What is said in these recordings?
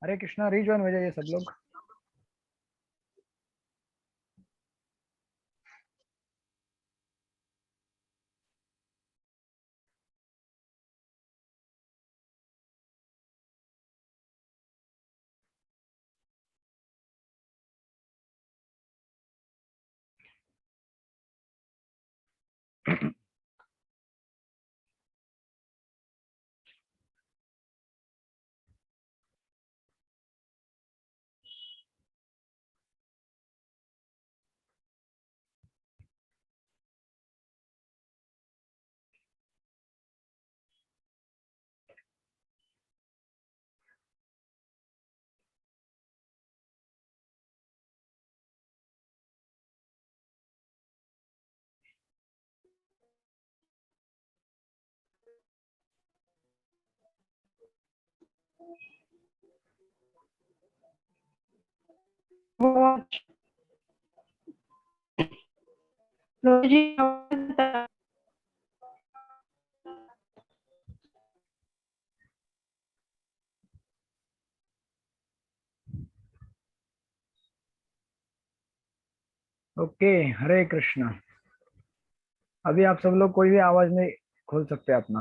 हरे Krishna, rejoin हो जाइए सब लोग। ओके, हरे कृष्णा। अभी आप सब लोग कोई भी आवाज नहीं खोल सकते अपना।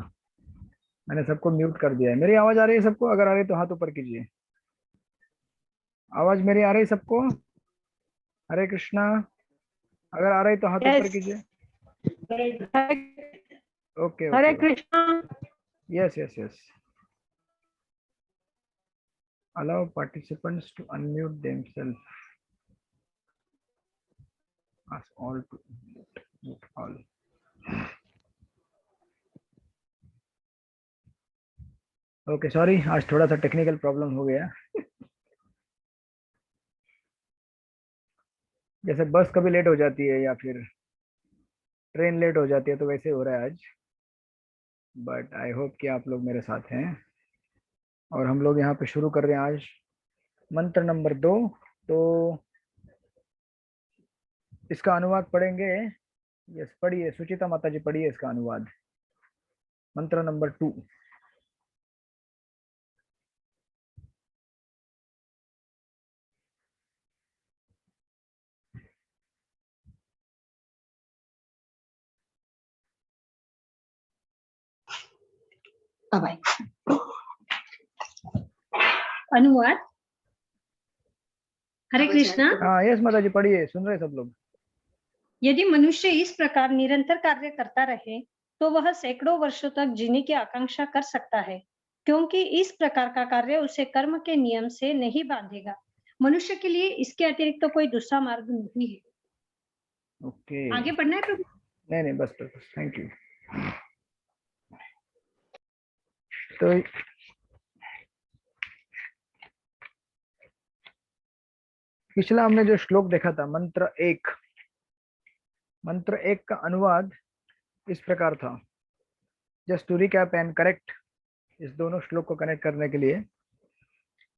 मैंने सबको म्यूट कर दिया है। मेरी आवाज आ रही है सबको? अगर आ रही है तो हाथ ऊपर कीजिए। आवाज मेरी आ रही है सबको? हरे कृष्णा। अगर आ रही तो हाथ ऊपर यस। कीजिए। Okay Hare okay. Krishna. Yes yes yes. Allow participants to unmute themselves. Ask all to mute all. Okay sorry, आज थोड़ा सा टेक्निकल प्रॉब्लम हो गया। जैसे बस कभी लेट हो जाती है या फिर ट्रेन लेट हो जाती है, तो वैसे हो रहा है आज। बट आई होप कि आप लोग मेरे साथ हैं। और हम लोग यहाँ पे शुरू कर रहे हैं आज मंत्र नंबर 2। तो इसका अनुवाद पढ़ेंगे। यस, पढ़िए सुचिता माता जी, पढ़िए इसका अनुवाद। मंत्र नंबर 2। अनुवाद। हरे कृष्णा। हाँ यस माता जी, पढ़िए, सुन रहे सब लोग। यदि मनुष्य इस प्रकार निरंतर कार्य करता रहे तो वह सैकड़ों वर्षों तक जीने की आकांक्षा कर सकता है, क्योंकि इस प्रकार का कार्य उसे कर्म के नियम से नहीं बांधेगा। मनुष्य के लिए इसके अतिरिक्त तो कोई दूसरा मार्ग नहीं है। ओके। आगे पढ़ना है प्रभु? नहीं नहीं, बस बस, थैंक यू। तो पिछला हमने जो श्लोक देखा था, मंत्र 1। मंत्र 1 का अनुवाद इस प्रकार था। Just to recap and correct, इस दोनों श्लोक को कनेक्ट करने के लिए,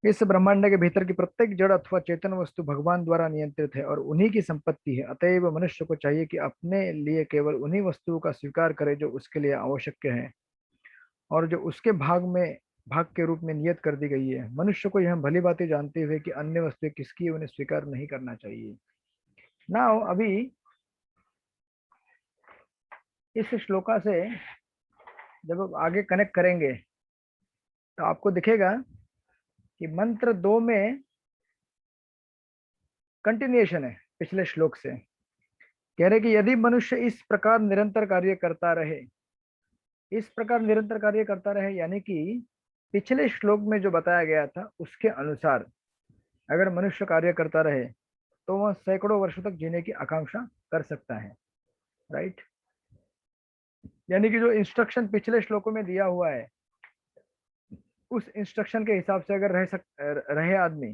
इस ब्रह्मांड के भीतर की प्रत्येक जड़ अथवा चेतन वस्तु भगवान द्वारा नियंत्रित है और उन्हीं की संपत्ति है। अतएव मनुष्य को चाहिए कि अपने लिए केवल उन्हीं वस्तुओं का स्वीकार करे जो उसके लिए आवश्यक है और जो उसके भाग के रूप में नियत कर दी गई है। मनुष्य को यह भली बातें जानते हुए कि अन्य वस्तुएं किसकी, उन्हें स्वीकार नहीं करना चाहिए। नाउ अभी इस श्लोका से जब आप आगे कनेक्ट करेंगे तो आपको दिखेगा कि मंत्र 2 में कंटिन्यूएशन है पिछले श्लोक से। कह रहे कि यदि मनुष्य इस प्रकार निरंतर कार्य करता रहे, इस प्रकार निरंतर कार्य करता रहे यानी कि पिछले श्लोक में जो बताया गया था उसके अनुसार अगर मनुष्य कार्य करता रहे तो वह सैकड़ों वर्षों तक जीने की आकांक्षा कर सकता है। राइट। यानी कि जो इंस्ट्रक्शन पिछले श्लोकों में दिया हुआ है उस इंस्ट्रक्शन के हिसाब से अगर रहे आदमी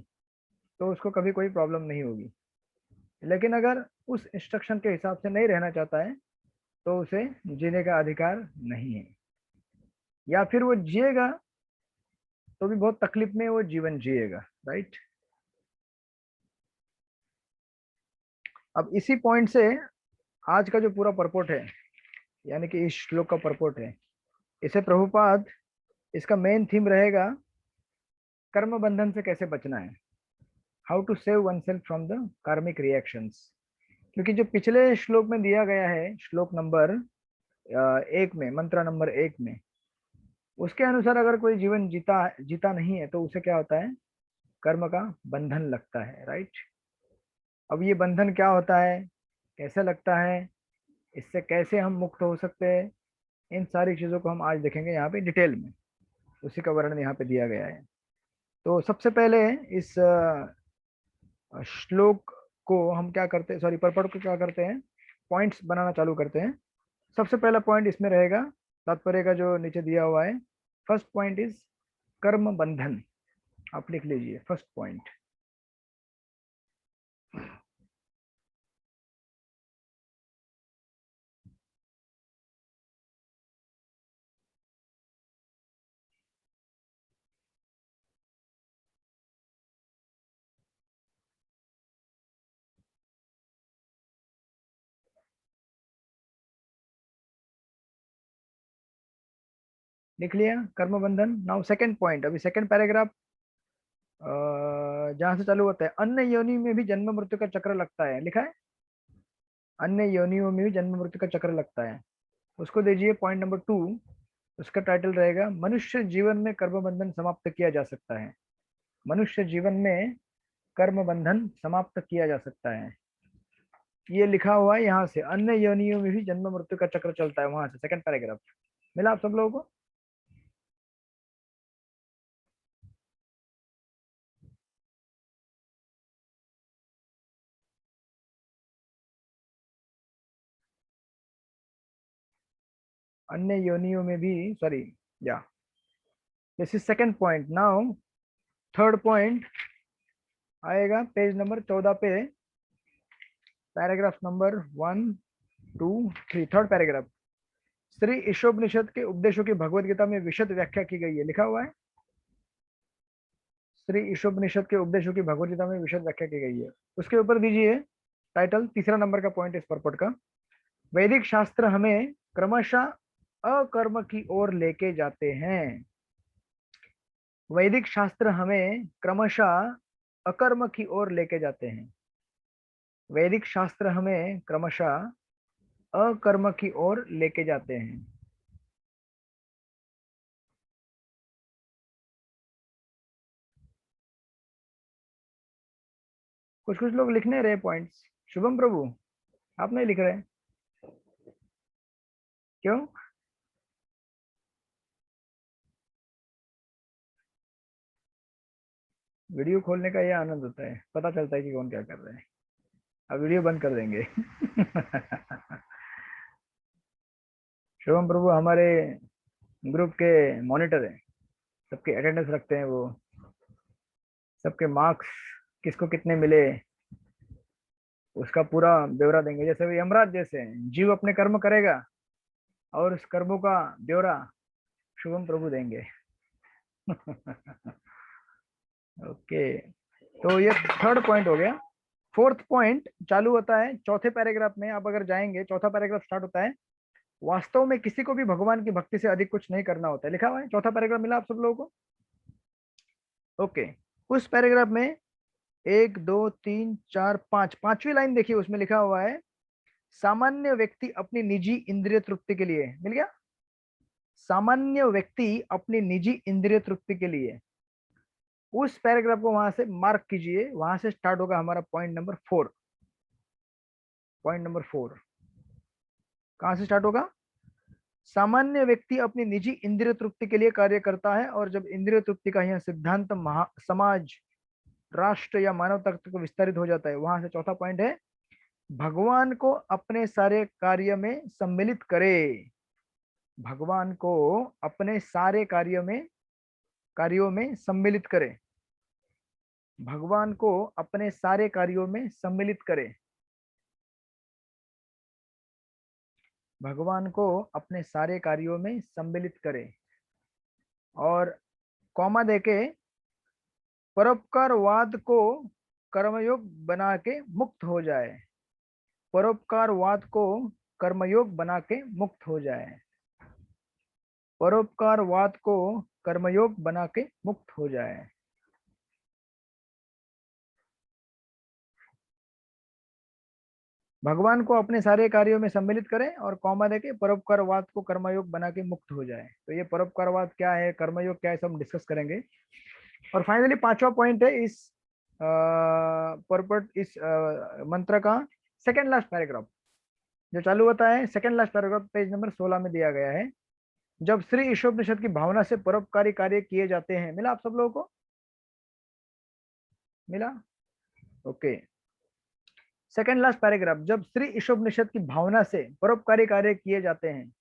तो उसको कभी कोई प्रॉब्लम नहीं होगी। लेकिन अगर उस इंस्ट्रक्शन के हिसाब से नहीं रहना चाहता है तो उसे जीने का अधिकार नहीं है, या फिर वो जिएगा तो भी बहुत तकलीफ में वो जीवन जिएगा। राइट। अब इसी पॉइंट से आज का जो पूरा परपोर्ट है, यानी कि इस श्लोक का परपोर्ट है, इसे प्रभुपाद इसका मेन थीम रहेगा कर्म बंधन से कैसे बचना है, how to save oneself from the karmic reactions. क्योंकि जो पिछले श्लोक में दिया गया है, श्लोक नंबर 1 में, मंत्र नंबर 1 में, उसके अनुसार अगर कोई जीवन जीता जीता नहीं है तो उसे क्या होता है, कर्म का बंधन लगता है, राइट। अब ये बंधन क्या होता है, कैसे लगता है, इससे कैसे हम मुक्त हो सकते हैं, इन सारी चीजों को हम आज देखेंगे यहाँ पे डिटेल में। उसी का वर्णन यहाँ पे दिया गया है। तो सबसे पहले इस श्लोक को हम क्या करते हैं, सॉरी पर्पट को क्या करते हैं, पॉइंट्स बनाना चालू करते हैं। सबसे पहला पॉइंट इसमें रहेगा तात्पर्य का जो नीचे दिया हुआ है। फर्स्ट पॉइंट इज कर्म बंधन। आप लिख लीजिए फर्स्ट पॉइंट। लिख लिया कर्म बंधन। नाउ सेकंड पॉइंट, अभी सेकंड पैराग्राफ जहां से चालू होता है, अन्य योनि में भी जन्म मृत्यु का चक्र लगता है, लिखा है अन्य योनियों में भी जन्म मृत्यु का चक्र लगता है। उसको दीजिए पॉइंट नंबर 2। उसका टाइटल रहेगा मनुष्य जीवन में कर्म बंधन समाप्त किया जा सकता है। मनुष्य जीवन में कर्म बंधन समाप्त किया जा सकता है। ये लिखा हुआ है यहाँ से, अन्य योनियों में भी जन्म मृत्यु का चक्र चलता है, वहां से सेकंड पैराग्राफ। मिला आप सब लोगों को? अन्य योनियों में भी, सॉरी, या this is second point. Now third point आएगा पेज नंबर 14 पे, paragraph number 1 2 3, third paragraph. Shri Ishopanishad के उपदेशों की भगवत गीता में विशद व्याख्या की गई है, लिखा हुआ है श्री ईशोपनिषद के उपदेशों की भगवत गीता में विशद व्याख्या की गई है। उसके ऊपर दीजिए टाइटल, तीसरा नंबर का पॉइंट इस परपट का, वैदिक शास्त्र हमें क्रमशः अकर्म की ओर लेके जाते हैं। वैदिक शास्त्र हमें क्रमशः अकर्म की ओर लेके जाते हैं। वैदिक शास्त्र हमें क्रमशः अकर्म की ओर लेके जाते हैं। कुछ कुछ लोग लिख नहीं रहे पॉइंट्स। शुभम प्रभु, आप नहीं लिख रहे, क्यों? वीडियो खोलने का यह आनंद होता है, पता चलता है कि कौन क्या कर रहा है। अब वीडियो बंद कर देंगे। शुभम प्रभु हमारे ग्रुप के मॉनिटर हैं, सबके अटेंडेंस रखते हैं वो, सबके मार्क्स किसको कितने मिले उसका पूरा ब्यौरा देंगे। जैसे वो यमराज जैसे हैं, जीव अपने कर्म करेगा और उस कर्मों का ब्यौरा शुभम प्रभु देंगे। ओके, तो ये थर्ड पॉइंट हो गया। फोर्थ पॉइंट चालू होता है चौथे पैराग्राफ में। आप अगर जाएंगे, चौथा पैराग्राफ स्टार्ट होता है, वास्तव में किसी को भी भगवान की भक्ति से अधिक कुछ नहीं करना होता है, लिखा हुआ है। चौथा पैराग्राफ मिला आप सब लोगों को? ओके, उस पैराग्राफ में 1 2 3 4 5, पांचवी लाइन देखिए, उसमें लिखा हुआ है सामान्य व्यक्ति अपनी निजी इंद्रिय तृप्ति के लिए, मिल गया, सामान्य व्यक्ति अपनी निजी इंद्रिय तृप्ति के लिए। उस पैराग्राफ को वहां से मार्क कीजिए, वहां से स्टार्ट होगा हमारा पॉइंट नंबर 4। पॉइंट नंबर 4 कहां से स्टार्ट होगा? सामान्य व्यक्ति अपनी निजी इंद्रिय तृप्ति के लिए कार्य करता है, और जब इंद्रिय तृप्ति का यह सिद्धांत समाज, राष्ट्र या मानव तक को विस्तारित हो जाता है, वहां से चौथा पॉइंट है भगवान को अपने सारे कार्य में सम्मिलित करे। भगवान को अपने सारे कार्यों में सम्मिलित करे। भगवान को अपने सारे कार्यों में सम्मिलित करे। भगवान को अपने सारे कार्यों में सम्मिलित करे। और कॉमा देके परोपकारवाद को कर्मयोग बना के मुक्त हो जाए। परोपकारवाद को कर्मयोग बना के मुक्त हो जाए। परोपकारवाद को कर्मयोग बना के मुक्त हो जाए। भगवान को अपने सारे कार्यों में सम्मिलित करें और कॉमा देके परोपकारवाद को कर्मयोग बना के मुक्त हो जाए। तो ये परोपकारवाद क्या है, कर्मयोग क्या है, सब हम डिस्कस करेंगे। और फाइनली पांचवा पॉइंट है इस इस मंत्र का सेकेंड लास्ट पैराग्राफ जो चालू होता है। Second last paragraph page number 16 में दिया गया है। जब श्री ईशोपनिषद की भावना से परोपकारी कार्य किए जाते हैं। मिला आप सब लोगों को? मिला? ओके। सेकेंड लास्ट पैराग्राफ, जब श्री ईशोपनिषद की भावना से परोपकारी कार्य किए जाते हैं,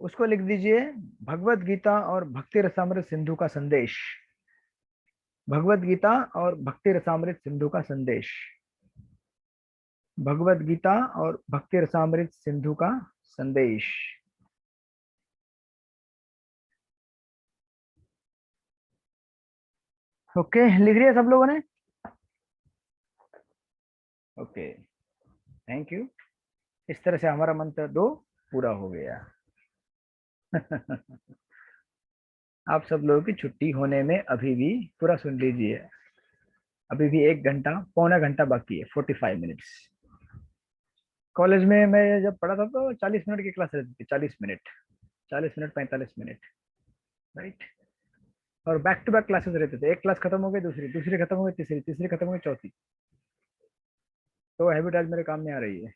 उसको लिख दीजिए भगवत गीता और भक्ति रसामृत सिंधु का संदेश। भगवत गीता और भक्ति रसामृत सिंधु का संदेश। भगवत गीता और भक्ति रसामृत सिंधु का संदेश। ओके, लिख लिया सब लोगों ने? Okay, thank you. इस तरह से हमारा मंत्र 2 पूरा हो गया। आप सब लोगों की छुट्टी होने में अभी भी, पूरा सुन लीजिए, अभी भी 1 घंटा, पौना घंटा बाकी है, 45 मिनट्स। कॉलेज में मैं जब पढ़ा था तो 40 मिनट की क्लास रहती थी, 40 मिनट, 45 मिनट, राइट। और बैक टू बैक क्लासेस रहते थे। एक क्लास खत्म हो गई, दूसरी, दूसरी खत्म हो गई, तीसरी, तीसरी खत्म हो गई, चौथी। तो हैबिट आज मेरे काम में आ रही है।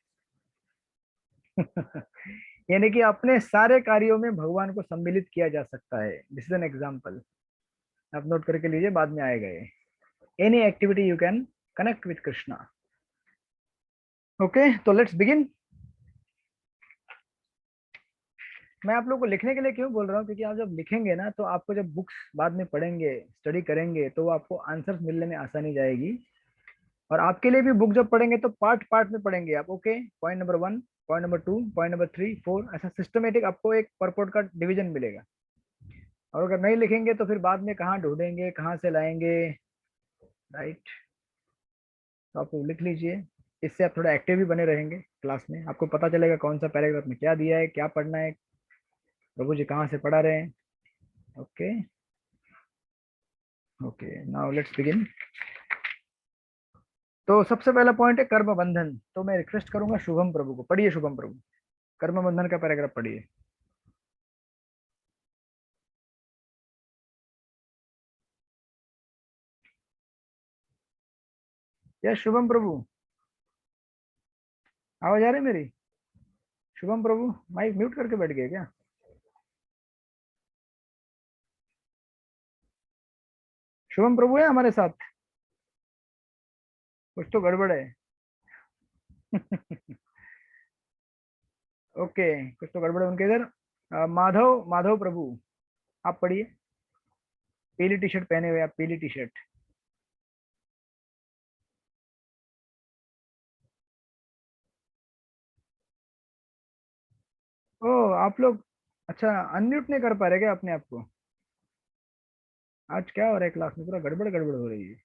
यानी कि अपने सारे कार्यों में भगवान को सम्मिलित किया जा सकता है। दिस इज एन एग्जाम्पल, आप नोट करके लीजिए, बाद में आएगा ये। Any activity you can connect with Krishna. Okay, तो लेट्स बिगिन। मैं आप लोगों को लिखने के लिए क्यों बोल रहा हूँ, क्योंकि आप जब लिखेंगे ना तो आपको जब बुक्स बाद में पढ़ेंगे, स्टडी करेंगे, तो आपको आंसर्स मिलने में आसानी जाएगी। और आपके लिए भी बुक जब पढ़ेंगे तो पार्ट पार्ट में पढ़ेंगे आप। Okay, point number 1, point number 2, point number 3, 4, ऐसा सिस्टमेटिक आपको एक परपोर्ट का डिवीजन मिलेगा। और अगर नहीं लिखेंगे तो फिर बाद में कहाँ ढूंढेंगे, कहाँ से लाएंगे, राइट। तो आप लिख लीजिए, इससे आप थोड़ा एक्टिव भी बने रहेंगे क्लास में। आपको पता चलेगा कौन सा पैराग्राफ में क्या दिया है, क्या पढ़ना है, प्रभु जी कहाँ से पढ़ा रहे हैं। Okay okay, now let's begin. तो सबसे पहला पॉइंट है कर्म बंधन। तो मैं रिक्वेस्ट करूंगा शुभम प्रभु को, पढ़िए शुभम प्रभु, कर्म बंधन का पैराग्राफ पढ़िए। यस शुभम प्रभु, आवाज आ रही मेरी? शुभम प्रभु माइक म्यूट करके बैठ गए क्या? शुभम प्रभु है हमारे साथ? कुछ तो गड़बड़ है। ओके, कुछ तो गड़बड़ है उनके इधर। माधव, माधव प्रभु आप पढ़िए। पीली टी शर्ट पहने हुए आप, पीली टी शर्ट। ओ आप लोग, अच्छा अनम्यूट नहीं कर पा रहे क्या अपने आप को? आज क्या हो रहा है क्लास में, पूरा गड़बड़ गड़बड़ हो रही है।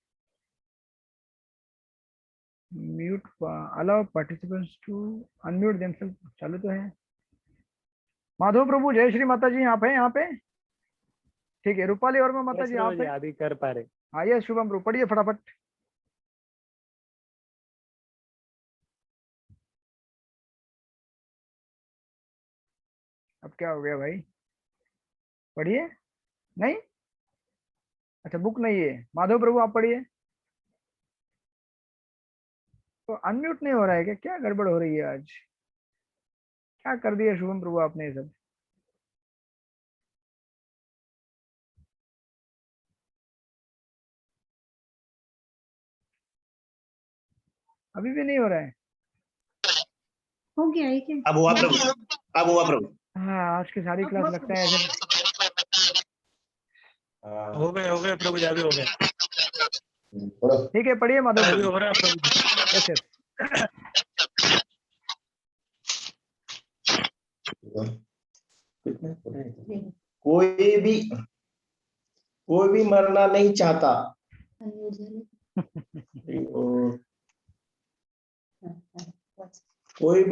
Mute, allow participants to unmute themselves, चालू तो है। माधव प्रभु, जय श्री माता जी, आप हैं यहाँ पे? ठीक है, रूपाली वर्मा माता जी आप हैं? आदि कर पा रहे। हाँ ये शुभम प्रभु पढ़िए फटाफट। अब क्या हो गया भाई, पढ़िए। नहीं, अच्छा बुक नहीं है। माधव प्रभु आप पढ़िए। तो अनम्यूट नहीं हो रहा है क्या? क्या गड़बड़ हो रही है आज? क्या कर दिया शुभम प्रभु आपने ये सब? अभी भी नहीं हो रहा है? हो गया है क्या? अब हुआ प्रभु, अब हुआ प्रभु। हाँ आज की सारी क्लास लगता है ऐसे। हो गए प्रभु जी, अभी हो गए। ठीक है पढ़िए माधव अभी प्रभु। हो रहा है प्रभु जी। Yes yes. कोई भी मरना नहीं चाहता। कोई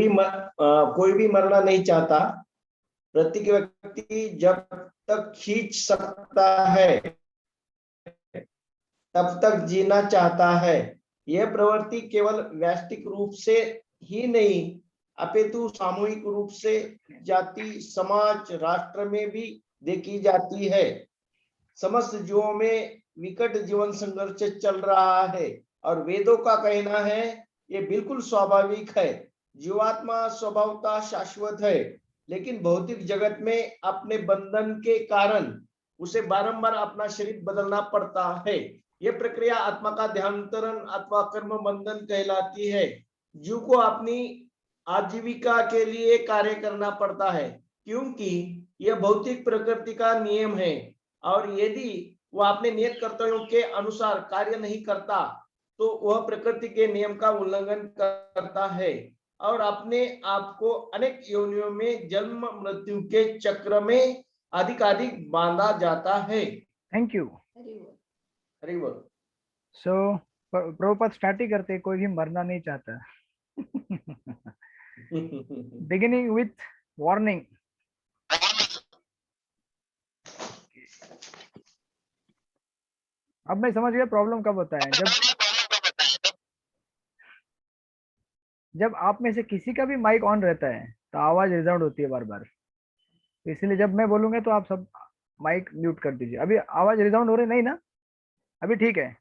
भी मरना नहीं चाहता, प्रत्येक व्यक्ति जब तक खींच सकता है तब तक जीना चाहता है। यह प्रवृत्ति केवल वैयक्तिक रूप से ही नहीं अपितु सामूहिक रूप से जाति, समाज, राष्ट्र में भी देखी जाती है। समस्त जीवों में विकट जीवन संघर्ष चल रहा है और वेदों का कहना है ये बिल्कुल स्वाभाविक है। जीवात्मा स्वभावतः शाश्वत है, लेकिन भौतिक जगत में अपने बंधन के कारण उसे बारंबार अपना शरीर बदलना पड़ता है। यह प्रक्रिया आत्मा का ध्यानांतरण अथवा कर्म बंधन कहलाती है। जीव को अपनी आजीविका के लिए कार्य करना पड़ता है, क्योंकि यह भौतिक प्रकृति का नियम है, और यदि वह अपने नियत कर्तव्यों के अनुसार कार्य नहीं करता तो वह प्रकृति के नियम का उल्लंघन करता है और अपने आप को अनेक योनियों में जन्म मृत्यु के चक्र में अधिक बांधा जाता है। Thank you. हरि बोल। सो प्रभुपाद स्टार्ट ही करते, कोई भी मरना नहीं चाहता। Beginning with warning. अब मैं समझ गया प्रॉब्लम कब होता है, जब आप में से किसी का भी माइक ऑन रहता है तो आवाज रिजॉर्ड होती है बार बार। तो इसलिए जब मैं बोलूंगा तो आप सब माइक म्यूट कर दीजिए। अभी आवाज रिजॉर्ड हो रही नहीं ना? अभी ठीक है?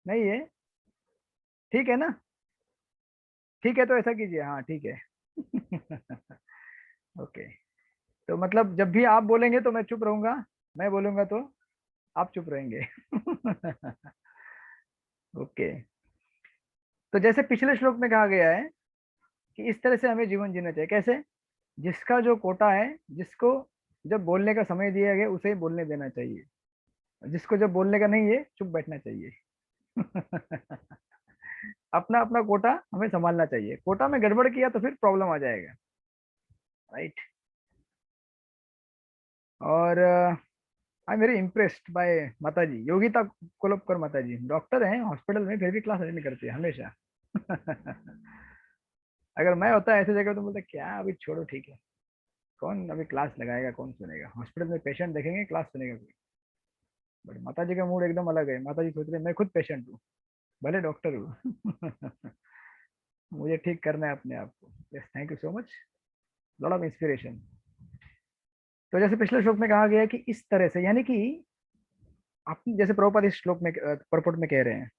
नहीं है? ठीक है ना? ठीक है तो ऐसा कीजिए, हाँ ठीक है। ओके, तो मतलब जब भी आप बोलेंगे तो मैं चुप रहूंगा, मैं बोलूंगा तो आप चुप रहेंगे। ओके, तो जैसे पिछले श्लोक में कहा गया है कि इस तरह से हमें जीवन जीना चाहिए। कैसे? जिसका जो कोटा है, जिसको जब बोलने का समय दिया गया उसे ही बोलने देना चाहिए, जिसको जब बोलने का नहीं है चुप बैठना चाहिए। अपना अपना कोटा हमें संभालना चाहिए। कोटा में गड़बड़ किया तो फिर प्रॉब्लम आ जाएगा, राइट? और I am very impressed by माता जी, योगिता कोलपकर माता जी। डॉक्टर हैं हॉस्पिटल में, फिर भी क्लास अटेंड करती है हमेशा। अगर मैं होता ऐसी जगह तो बोलता क्या अभी छोड़ो, ठीक है, कौन अभी क्लास लगाएगा, कौन सुनेगा? हॉस्पिटल में पेशेंट देखेंगे, क्लास सुनेगा कोई? बट माता जी का मूड एकदम अलग है। माता जी सोच रहे मैं खुद पेशेंट हूँ, भले डॉक्टर हूँ। मुझे ठीक करना है अपने आप को। Yes, thank you so much, lot of inspiration. तो जैसे पिछले श्लोक में कहा गया है कि इस तरह से, यानी कि आप जैसे प्रभुपाद इस श्लोक में परपट में कह रहे हैं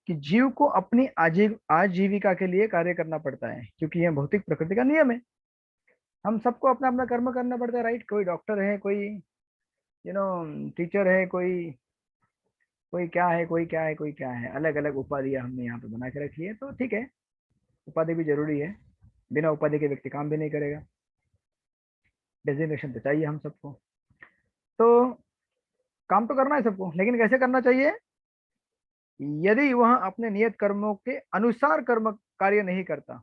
कि जीव को अपनी आजीविका के लिए कार्य करना पड़ता है, क्योंकि यह भौतिक प्रकृति का नियम है। हम सबको अपना अपना कर्म करना पड़ता है, राइट? कोई डॉक्टर है, कोई टीचर है, कोई कोई क्या है, कोई क्या है, कोई क्या है। अलग अलग उपाधियां हमने यहाँ पे बना के रखी है, तो ठीक है, उपाधि भी जरूरी है। बिना उपाधि के व्यक्ति काम भी नहीं करेगा। डेजिग्नेशन तो चाहिए हम सबको, तो काम तो करना है सबको, लेकिन कैसे करना चाहिए? यदि वह अपने नियत कर्मों के अनुसार कर्म कार्य नहीं करता।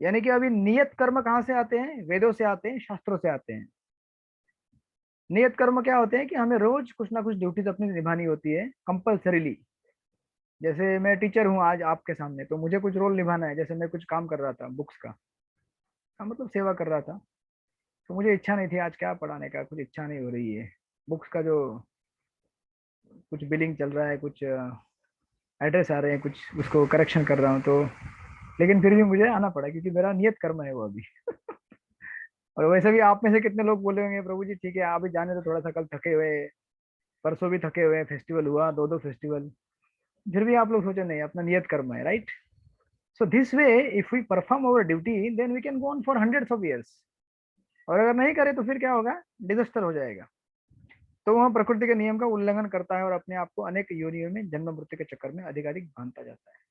यानी कि अभी नियत कर्म कहाँ से आते हैं? वेदों से आते हैं, शास्त्रों से आते हैं। नियत कर्म क्या होते हैं कि हमें रोज कुछ ना कुछ ड्यूटीज अपनी निभानी होती है कंपल्सरीली। जैसे मैं टीचर हूँ आज आपके सामने, तो मुझे कुछ रोल निभाना है। जैसे मैं कुछ काम कर रहा था बुक्स का मतलब सेवा कर रहा था, तो मुझे इच्छा नहीं थी आज क्या पढ़ाने का, कुछ इच्छा नहीं हो रही है। बुक्स का जो कुछ बिलिंग चल रहा है, कुछ एड्रेस आ रहे हैं, कुछ उसको करेक्शन कर रहा हूँ, तो लेकिन फिर भी मुझे आना पड़ा क्योंकि मेरा नियत कर्म है वो अभी। और वैसे भी आप में से कितने लोग बोलेंगे प्रभु जी ठीक है आप भी जाने तो, थोड़ा सा कल थके हुए, परसों भी थके हुए, फेस्टिवल हुआ, दो फेस्टिवल, फिर भी आप लोग सोचे नहीं अपना नियत कर्म है, right? So this way if we perform our duty then we can go on for hundreds of years. और अगर नहीं करे तो फिर क्या होगा? डिजास्टर हो जाएगा। तो वह प्रकृति के नियम का उल्लंघन करता है और अपने आप को अनेक योनियों में जन्म मृत्यु के चक्कर में अधिक बांधता जाता है।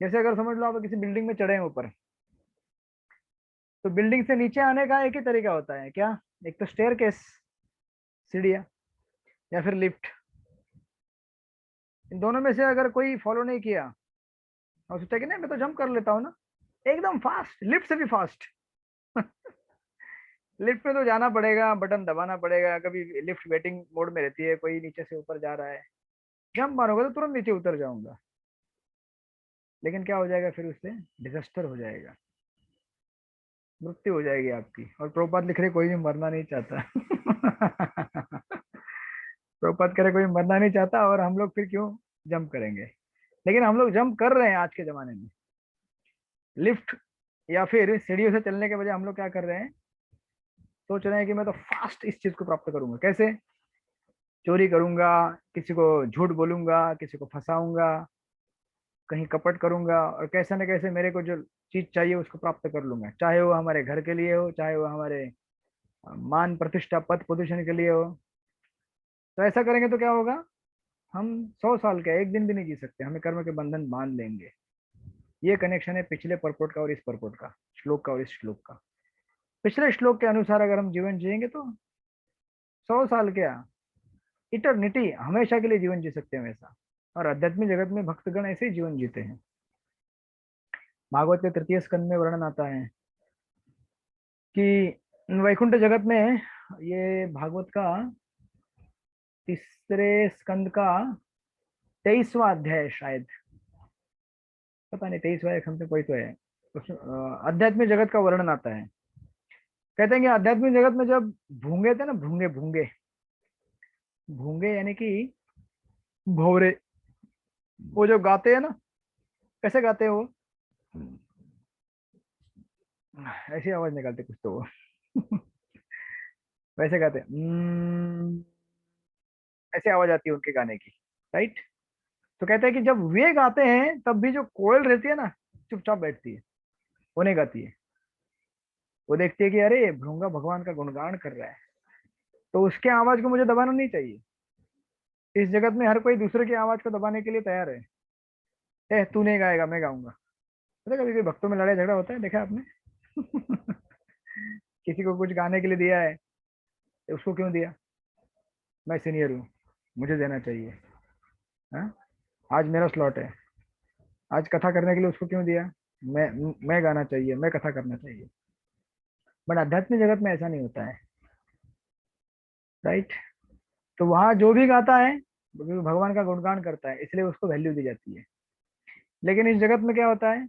जैसे अगर समझ लो आप किसी बिल्डिंग में चढ़े हैं ऊपर, तो बिल्डिंग से नीचे आने का एक ही तरीका होता है क्या? एक तो स्टेयरकेस, सीढ़ियां, या फिर लिफ्ट। इन दोनों में से अगर कोई फॉलो नहीं किया और सोचा कि नहीं मैं तो जंप कर लेता हूँ ना, एकदम फास्ट, लिफ्ट से भी फास्ट। लिफ्ट में तो जाना पड़ेगा, बटन दबाना पड़ेगा, कभी लिफ्ट वेटिंग मोड में रहती है, कोई नीचे से ऊपर जा रहा है, जंप मारोगे तो तुरंत नीचे उतर जाऊंगा। लेकिन क्या हो जाएगा फिर? उससे डिजास्टर हो जाएगा। मृत्यु हो जाएगी आपकी। और प्रभुपाद लिख रहे कोई भी मरना नहीं चाहता। प्रभुपाद कह रहे कोई मरना नहीं चाहता, और हम लोग फिर क्यों जंप करेंगे। लेकिन हम लोग जंप कर रहे हैं आज के जमाने में। लिफ्ट या फिर सीढ़ियों से चलने के बजाय हम लोग क्या कर रहे हैं, सोच रहे हैं कि मैं तो फास्ट इस चीज को प्राप्त करूंगा। कैसे? चोरी करूंगा, किसी को झूठ बोलूंगा, किसी को फंसाऊंगा, कहीं कपट करूंगा, और कैसे न कैसे मेरे को जो चीज चाहिए उसको प्राप्त कर लूंगा, चाहे वो हमारे घर के लिए हो, चाहे वो हमारे मान प्रतिष्ठा पद पोजीशन के लिए हो। तो ऐसा करेंगे तो क्या होगा, हम 100 साल के एक दिन भी नहीं जी सकते, हमें कर्म के बंधन बांध लेंगे। ये कनेक्शन है पिछले परपोर्ट का और इस परपोर्ट का, श्लोक का और इस श्लोक का। पिछले श्लोक के अनुसार अगर हम जीवन जिएंगे तो 100 साल क्या, इटर्निटी, हमेशा के लिए जीवन जी सकते हैं वैसा। और आध्यात्मिक जगत में भक्तगण ऐसे ही जीवन जीते हैं। भागवत के तृतीय स्कंद में वर्णन आता है कि वैकुंठ जगत में, ये भागवत का तीसरे स्कंद का 23वां अध्याय शायद, पता नहीं 23वां या समथिंग कोई तो है, आध्यात्मिक जगत का वर्णन आता है। कहते हैं कि आध्यात्मिक जगत में जब भूंगे थे ना, भूंगे भूंगे भूंगे यानी कि भौरे, वो जो गाते हैं ना, कैसे गाते हैं वो, ऐसी आवाज निकालते कुछ तो वो। वैसे गाते हैं, ऐसे आवाज आती है उनके गाने की, राइट। तो कहते हैं कि जब वे गाते हैं तब भी जो कोयल रहती है ना, चुपचाप बैठती है, वो नहीं गाती है। वो देखती है कि अरे भृंगा भगवान का गुणगान कर रहा है, तो उसके आवाज को मुझे दबाना नहीं चाहिए। इस जगत में हर कोई दूसरे की आवाज को दबाने के लिए तैयार है। तू नहीं गाएगा, मैं गाऊंगा। पता कभी कभी भक्तों में लड़ाई झगड़ा होता है, देखा आपने? किसी को कुछ गाने के लिए दिया है, उसको क्यों दिया, मैं सीनियर हूँ, मुझे देना चाहिए। हाँ, आज मेरा स्लॉट है, आज कथा करने के लिए उसको क्यों दिया, मैं गाना चाहिए, मैं कथा करना चाहिए। बट आध्यात्मिक जगत में ऐसा नहीं होता है, राइट। तो वहां जो भी गाता है भगवान का गुणगान करता है, इसलिए उसको वैल्यू दी जाती है। लेकिन इस जगत में क्या होता है,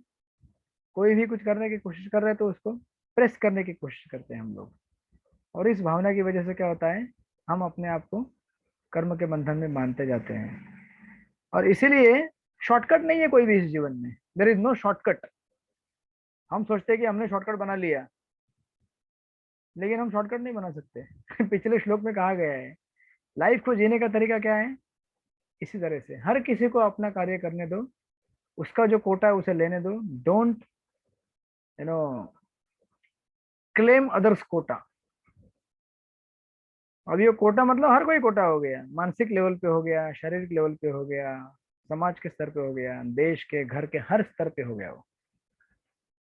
कोई भी कुछ करने की कोशिश कर रहे हैं तो उसको प्रेस करने की कोशिश करते हैं हम लोग। और इस भावना की वजह से क्या होता है, हम अपने आप को कर्म के बंधन में मानते जाते हैं। और इसीलिए शॉर्टकट नहीं है कोई भी इस जीवन में, देयर इज नो शॉर्टकट। हम सोचते हैं कि हमने शॉर्टकट बना लिया, लेकिन हम शॉर्टकट नहीं बना सकते। पिछले श्लोक में कहा गया है, लाइफ को जीने का तरीका क्या है, इसी तरह से हर किसी को अपना कार्य करने दो, उसका जो कोटा है उसे लेने दो। Don't you know claim others quota. अब ये कोटा मतलब हर कोई कोटा हो गया, मानसिक लेवल पे हो गया, शारीरिक लेवल पे हो गया, समाज के स्तर पे हो गया, देश के घर के हर स्तर पे हो गया वो।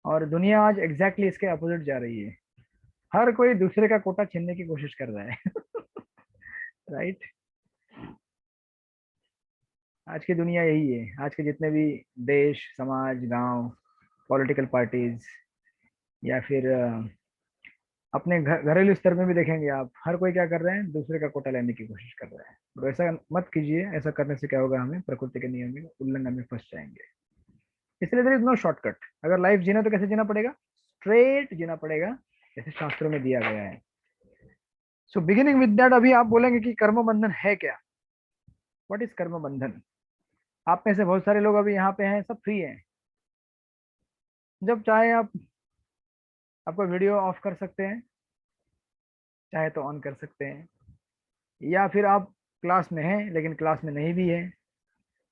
और दुनिया आज एग्जैक्टली इसके अपोजिट जा रही है, हर कोई दूसरे का कोटा छीनने की कोशिश कर रहा है। राइट। आज की दुनिया यही है, आज के जितने भी देश, समाज, गांव, पॉलिटिकल पार्टीज, या फिर अपने घरेलू स्तर में भी देखेंगे आप, हर कोई क्या कर रहे हैं, दूसरे का कोटा लेने की कोशिश कर रहे हैं। तो ऐसा मत कीजिए, ऐसा करने से क्या होगा, हमें प्रकृति के नियम में उल्लंघन में फंस जाएंगे। इसलिए देयर इज नो शॉर्टकट। अगर लाइफ जीना तो कैसे जीना पड़ेगा, स्ट्रेट जीना पड़ेगा, जैसे शास्त्रों में दिया गया है। सो बिगिनिंग विद दैट, अभी आप बोलेंगे कि कर्म बंधन है क्या, व्हाट इज कर्म बंधन। आप में से बहुत सारे लोग अभी यहाँ पे हैं, सब फ्री हैं, जब चाहे आप आपका वीडियो ऑफ कर सकते हैं, चाहे तो ऑन कर सकते हैं, या फिर आप क्लास में हैं लेकिन क्लास में नहीं भी है,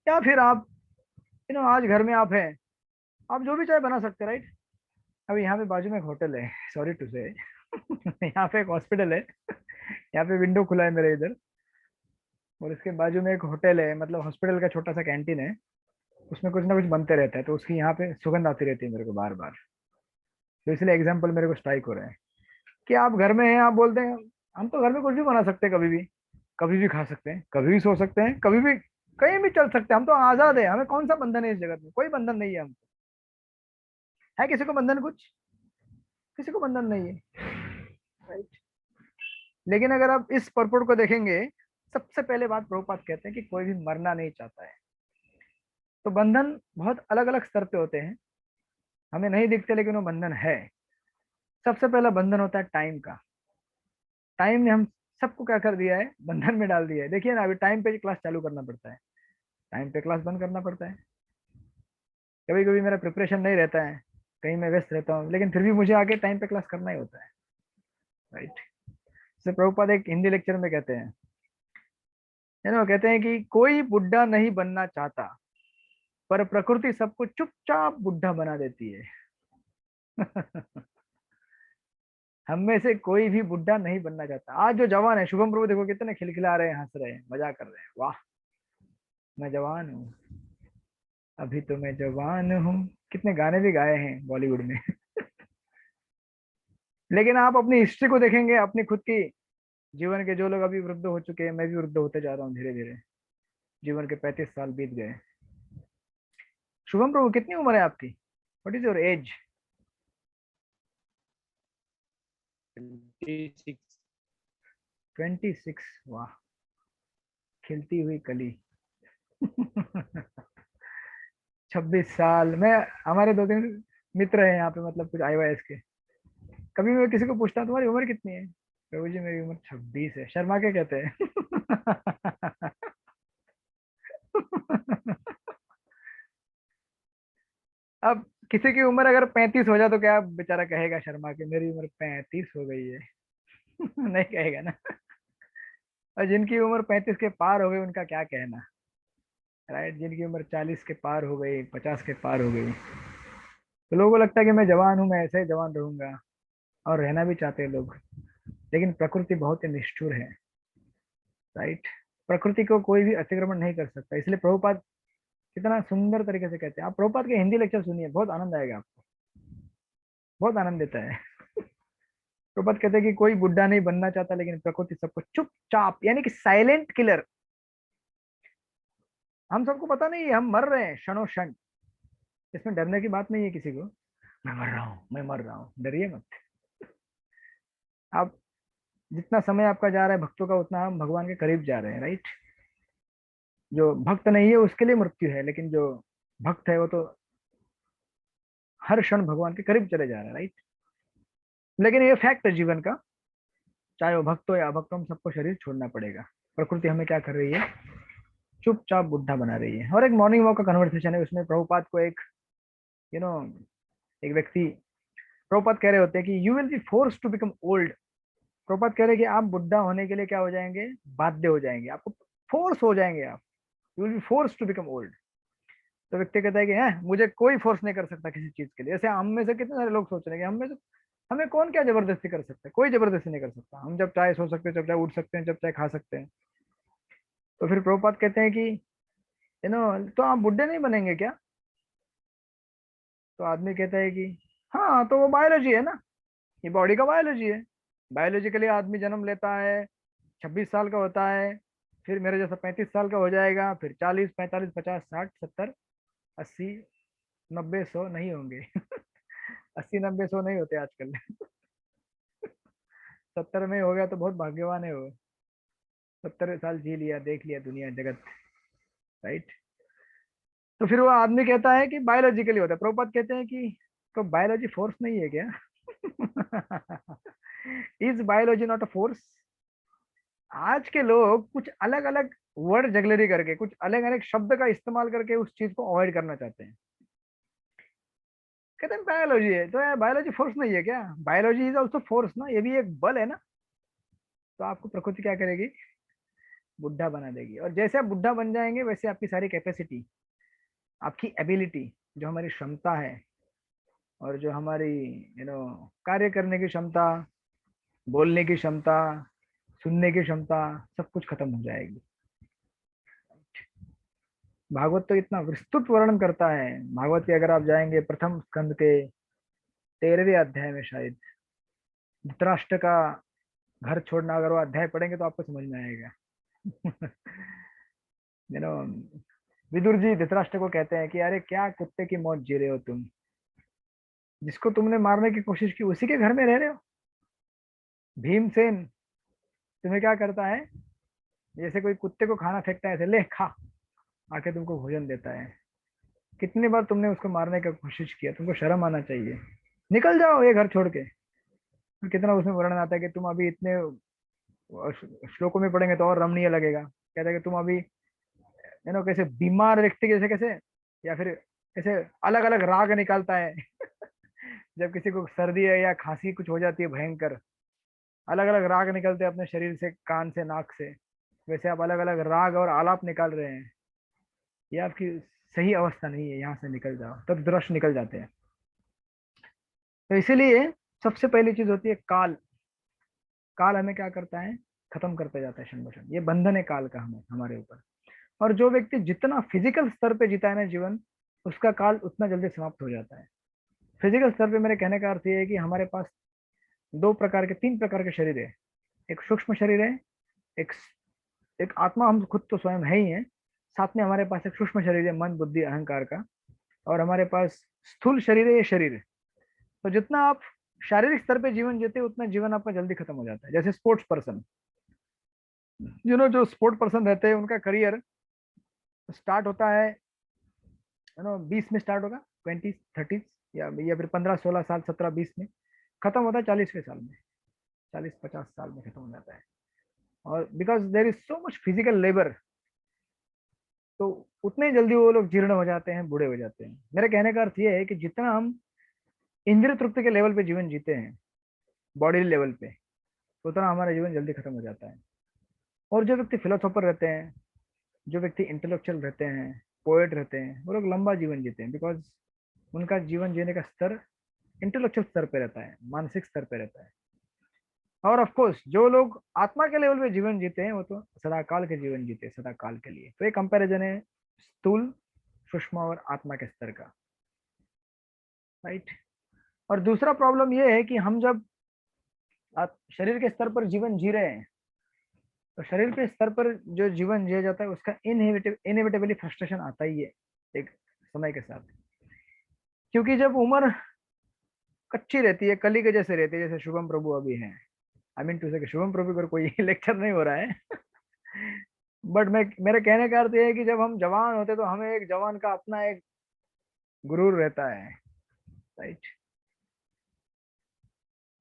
या फिर आप आज घर में आप हैं, आप जो भी चाहे बना सकते हैं, राइट। अभी यहाँ पे बाजू में एक होटल है, सॉरी टू से। यहाँ पे एक हॉस्पिटल है, यहाँ पे विंडो खुला है मेरे इधर, और इसके बाजू में एक होटल है, मतलब हॉस्पिटल का छोटा सा कैंटीन है, उसमें कुछ ना कुछ बनते रहता है, तो उसकी यहाँ पे सुगंध आती रहती है मेरे को बार बार। तो इसलिए एग्जाम्पल मेरे को स्ट्राइक हो रहा है कि आप घर में हैं, आप बोलते हैं हम तो घर में कुछ भी बना सकते हैं, कभी भी खा सकते हैं, कभी भी सो सकते हैं, कभी भी कहीं भी चल सकते हैं, हम तो आजाद है, हमें कौन सा बंधन है इस जगत में, कोई बंधन नहीं है हमको। है किसी को बंधन, कुछ किसी को बंधन नहीं है, राइट। लेकिन अगर आप इस परपोर्ट को देखेंगे, सबसे पहले बात प्रभुपाद कहते हैं कि कोई भी मरना नहीं चाहता है। तो बंधन बहुत अलग अलग स्तर पे होते हैं, हमें नहीं दिखते लेकिन वो बंधन है। सबसे पहला बंधन होता है टाइम का। टाइम ने हम सबको क्या कर दिया है, बंधन में डाल दिया है। देखिए ना, अभी टाइम पे क्लास चालू करना पड़ता है, टाइम पे क्लास बंद करना पड़ता है। कभी कभी मेरा प्रिपरेशन नहीं रहता है, कहीं मैं व्यस्त रहता हूँ, लेकिन फिर भी मुझे आगे टाइम पे क्लास करना ही होता है, राइट। जैसे प्रभुपाद एक हिंदी लेक्चर में कहते हैं, कहते हैं कि कोई बुढ़ा नहीं बनना चाहता, पर प्रकृति सबको चुपचाप बुढ़ा बना देती है। हम में से कोई भी बुढ़ा नहीं बनना चाहता। आज जो जवान है, शुभम प्रभु देखो कितने खिलखिला रहे हैं, हंस रहे हैं, मजाक कर रहे हैं, वाह मैं जवान हूँ, अभी तो मैं जवान हूँ। कितने गाने भी गाए हैं बॉलीवुड में। लेकिन आप अपनी हिस्ट्री को देखेंगे, अपनी खुद की जीवन के, जो लोग अभी वृद्ध हो चुके हैं, मैं भी वृद्ध होते जा रहा हूँ धीरे धीरे, जीवन के 35 साल बीत गए। शुभम प्रभु कितनी उम्र है आपकी? What is your age? 26। 26, वाह, खिलती हुई कली। 26 साल में। हमारे 2-3 मित्र हैं यहाँ पे, मतलब कुछ IYS के। कभी मैं किसी को पूछता हूँ तुम्हारी उम्र कितनी है, प्रभु जी मेरी उम्र 26 है, शर्मा के कहते हैं। अब किसी की उम्र अगर 35 हो जाए तो क्या बेचारा कहेगा शर्मा के मेरी उम्र 35 हो गई है? नहीं कहेगा ना। और जिनकी उम्र 35 के पार हो गई उनका क्या कहना, राइट। जिनकी उम्र 40 के पार हो गई, 50 के पार हो गई, तो लोगों को लगता है कि मैं जवान हूँ, मैं ऐसे ही जवान रहूंगा, और रहना भी चाहते हैं लोग। लेकिन प्रकृति बहुत ही निष्ठुर है, राइट। प्रकृति को कोई भी अतिक्रमण नहीं कर सकता। इसलिए प्रभुपाद कितना सुंदर तरीके से कहते हैं। आप प्रभुपाद के हिंदी लेक्चर सुनिए, बहुत आनंद आएगा आपको, बहुत आनंद देता है। प्रभुपाद कहते हैं कि कोई बुढ़ा नहीं बनना चाहता, लेकिन प्रकृति सबको चुपचाप, यानी कि साइलेंट किलर। हम सबको पता नहीं है हम मर रहे हैं क्षणों क्षण, इसमें डरने की बात नहीं है किसी को। मैं मर रहा हूँ, मैं मर रहा हूँ, डरिए मत। आप जितना समय आपका जा रहा है भक्तों का, उतना हम भगवान के करीब जा रहे हैं, राइट। जो भक्त नहीं है उसके लिए मृत्यु है, लेकिन जो भक्त है वो तो हर क्षण भगवान के करीब चले जा रहे हैं, राइट। लेकिन ये फैक्ट है जीवन का, चाहे वो भक्त हो या अभक्त हो, हम सबको शरीर छोड़ना पड़ेगा। प्रकृति हमें क्या कर रही है, चुपचाप बुढ़ा बना रही है। और एक मॉर्निंग वॉक का कन्वर्सेशन है, उसमें प्रभुपाद को एक यू नो एक व्यक्ति, प्रभुपाद कह रहे होते हैं कि you will be force to become old. Prabhupada कह रहे हैं कि आप बुढ़ा होने के लिए क्या हो जाएंगे, बाध्य हो जाएंगे, आपको फोर्स हो जाएंगे आप, you will be force to become old. तो व्यक्ति कहता है कि है मुझे कोई फोर्स नहीं कर सकता किसी चीज के लिए। ऐसे हम में से कितने सारे लोग सोच रहे हैं कि हम में से हमें कौन क्या जबरदस्ती कर सकता है, कोई जबरदस्ती नहीं कर सकता। हम जब चाहे सो सकते हैं, जब चाहे उठ सकते हैं, जब चाहे खा सकते हैं। तो फिर प्रभुपाद कहते हैं कि तो आप बुढ़े नहीं बनेंगे क्या? तो आदमी कहता है कि हाँ, तो वो बायोलॉजी है ना, ये बॉडी का बायोलॉजी है। बायोलॉजिकली आदमी जन्म लेता है, 26 साल का होता है, फिर मेरे जैसा 35 साल का हो जाएगा, फिर 40, 45, 50, 60, 70, 80, 90, 100 नहीं होंगे। 80, 90, 100 नहीं होते आजकल। 70 में हो गया तो बहुत भाग्यवान है वो। 70 साल जी लिया, देख लिया दुनिया जगत, राइट। तो फिर वो आदमी कहता है कि बायोलॉजिकली होता है। प्रभुपाद कहते हैं कि तो बायोलॉजी फोर्स नहीं है क्या? Is biology not a force? आज के लोग कुछ अलग अलग वर्ड जगलरी करके, कुछ अलग अलग शब्द का इस्तेमाल करके उस चीज को अवॉइड करना चाहते हैं। कहते हैं बायोलॉजी है, तो यार बायोलॉजी फोर्स नहीं है क्या? बायोलॉजी इज ऑल्सो फोर्स ना, ये भी एक बल है ना। तो आपको प्रकृति क्या करेगी, बुढ़ा बना देगी। और जैसे आप बुढ़ा बन जाएंगे, वैसे आपकी सारी कैपेसिटी, आपकी एबिलिटी, जो हमारी क्षमता है, और जो हमारी कार्य करने की क्षमता, बोलने की क्षमता, सुनने की क्षमता, सब कुछ खत्म हो जाएगी। भागवत तो इतना विस्तृत वर्णन करता है। भागवत के अगर आप जाएंगे प्रथम स्कंद के 13वें अध्याय में, शायद धृतराष्ट्र का घर छोड़ना, अगर वो अध्याय पढ़ेंगे तो आपको समझ में आएगा। यू नो विदुर जी धृतराष्ट्र को कहते हैं कि अरे क्या कुत्ते की मौत जी रहे हो तुम, जिसको तुमने मारने की कोशिश की उसी के घर में रह रहे हो। भीमसेन तुम्हें क्या करता है, जैसे कोई कुत्ते को खाना फेंकता है, ऐसे ले खा, आके तुमको भोजन देता है। कितनी बार तुमने उसको मारने की कोशिश किया, तुमको शर्म आना चाहिए। निकल जाओ ये घर छोड़ के। कितना उसमें वर्णन आता है कि तुम अभी इतने श्लोकों में पढ़ेंगे तो और रमणीय लगेगा। कहता है कि तुम अभी कैसे बीमार व्यक्ति कैसे कैसे या फिर कैसे अलग अलग राग निकालता है जब किसी को सर्दी है या खांसी कुछ हो जाती है भयंकर, अलग अलग राग निकलते हैं अपने शरीर से, कान से, नाक से, वैसे आप अलग अलग राग और आलाप निकाल रहे हैं। ये आपकी सही अवस्था नहीं है, यहाँ से निकल जाओ, तब दृश्य निकल जाते हैं। तो इसीलिए सबसे पहली चीज होती है काल। काल हमें क्या करता है, खत्म करते जाता है क्षण ब क्षण। ये बंधन है काल का हमें, हमारे ऊपर। और जो व्यक्ति जितना फिजिकल स्तर पे जीता है ना जीवन, उसका काल उतना जल्दी समाप्त हो जाता है। फिजिकल स्तर पे मेरे कहने का अर्थ ये है कि हमारे पास तीन प्रकार के शरीर है। एक सूक्ष्म शरीर है, एक एक आत्मा, हम खुद तो स्वयं है ही है, साथ में हमारे पास एक सूक्ष्म शरीर है, मन बुद्धि अहंकार का, और हमारे पास स्थूल शरीर है, ये शरीर है। तो जितना आप शारीरिक स्तर पे जीवन जीते उतना जीवन आपका जल्दी खत्म हो जाता है। जैसे स्पोर्ट्स पर्सन, जो स्पोर्ट पर्सन रहते हैं उनका करियर स्टार्ट होता है 20 में स्टार्ट होगा, 20 30 या फिर 15 16 साल, 17 20 में खत्म होता है, 40वें साल में, 40-50 साल में खत्म हो जाता है। और because there is so much physical labour, तो उतने जल्दी वो लोग जीर्ण हो जाते हैं, बूढ़े हो जाते हैं। मेरे कहने का अर्थ ये है कि जितना हम इंद्रिय तृप्ति के लेवल पे जीवन जीते हैं, बॉडी लेवल पे, उतना हमारा जीवन जल्दी खत्म हो जाता है। और जो व्यक्ति फिलोसोफर रहते हैं, जो व्यक्ति इंटेलेक्चुअल रहते हैं, पोएट रहते हैं, वो लोग लंबा जीवन जीते हैं, बिकॉज उनका जीवन जीने का स्तर इंटेलेक्चुअल स्तर पे रहता है, मानसिक स्तर पे रहता है। और ऑफ कोर्स जो लोग आत्मा के लेवल पे जीवन जीते हैं वो तो सदाकाल के जीवन जीते हैं, सदाकाल के लिए। तो ये कंपैरिजन है स्थूल, सूक्ष्म और आत्मा के स्तर का, राइट। और दूसरा प्रॉब्लम ये है कि हम जब शरीर के स्तर पर जीवन जी रहे हैं, तो शरीर के स्तर पर जो जीवन जिया जाता है उसका इनएविटेबली फ्रस्ट्रेशन आता ही है एक समय के साथ। क्योंकि जब उम्र कच्ची रहती है, कली के जैसे रहती है, जैसे शुभम प्रभु अभी हैं, आई मीन टू से शुभम प्रभु पर कोई लेक्चर नहीं हो रहा है बट मेरे कहने का अर्थ ये है कि जब हम जवान होते तो हमें एक जवान का अपना एक गुरूर रहता है, राइट।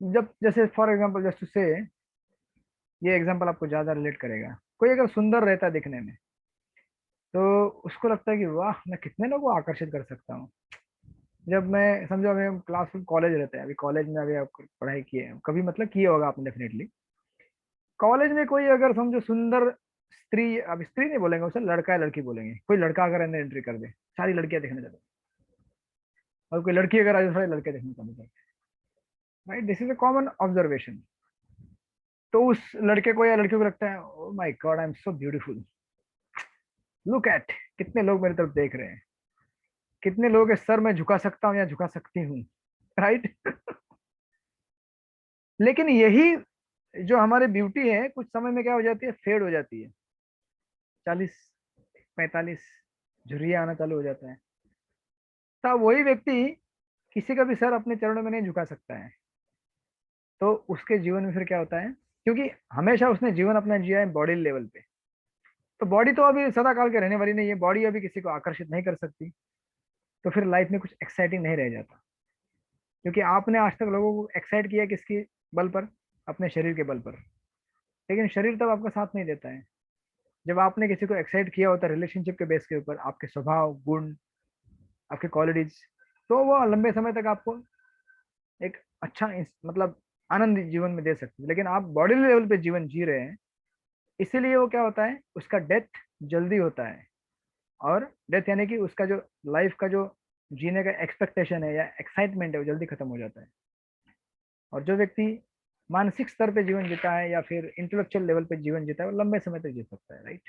जब जैसे फॉर एग्जांपल जस्ट से, ये एग्जांपल आपको ज्यादा रिलेट करेगा। कोई अगर सुंदर रहता है दिखने में, तो उसको लगता है कि वाह, मैं कितने लोगों को आकर्षित कर सकता हूँ। जब मैं समझो अभी हम क्लास कॉलेज रहते हैं, अभी कॉलेज में अभी आप पढ़ाई किए कभी, मतलब किए होगा आपने डेफिनेटली। कॉलेज में कोई अगर समझो सुंदर स्त्री, अब स्त्री नहीं बोलेंगे उसे, लड़का है लड़की बोलेंगे, कोई लड़का अगर अंदर एंट्री कर दे, सारी लड़कियां देखने लगे, और कोई लड़की अगर आज सारी लड़के देखने चालू कर, right, this is a common observation. तो उस लड़के को या लड़की को लगता है, oh my God, I am so beautiful, look at, कितने लोग मेरी तरफ देख रहे हैं, कितने लोग के सर मैं झुका सकता हूँ या झुका सकती हूँ, राइट लेकिन यही जो हमारी ब्यूटी है कुछ समय में क्या हो जाती है, फेड हो जाती है। 40-45 झुर्रियां आना चालू हो जाता है। तब वही व्यक्ति किसी का भी सर अपने चरणों में नहीं झुका सकता है। तो उसके जीवन में फिर क्या होता है, क्योंकि हमेशा उसने जीवन अपना जिया है बॉडी लेवल पे, तो बॉडी तो अभी सदा काल के रहने वाली नहीं है, बॉडी अभी किसी को आकर्षित नहीं कर सकती, तो फिर लाइफ में कुछ एक्साइटिंग नहीं रह जाता। क्योंकि आपने आज तक लोगों को एक्साइट किया किसकी बल पर, अपने शरीर के बल पर, लेकिन शरीर तब आपका साथ नहीं देता है। जब आपने किसी को एक्साइट किया होता है रिलेशनशिप के बेस के ऊपर, आपके स्वभाव, गुण, आपके क्वालिटीज, तो वो लंबे समय तक आपको एक अच्छा मतलब आनंद जीवन में दे सकती है। लेकिन आप बॉडी लेवल पे जीवन जी रहे हैं, इसीलिए वो क्या होता है, उसका डेथ जल्दी होता है। और डेथ यानी कि उसका जो लाइफ का जो जीने का एक्सपेक्टेशन है या एक्साइटमेंट है वो जल्दी खत्म हो जाता है। और जो व्यक्ति मानसिक स्तर पे जीवन जीता है या फिर इंटेलेक्चुअल लेवल पे जीवन जीता है, वो लंबे समय तक जी सकता है, right.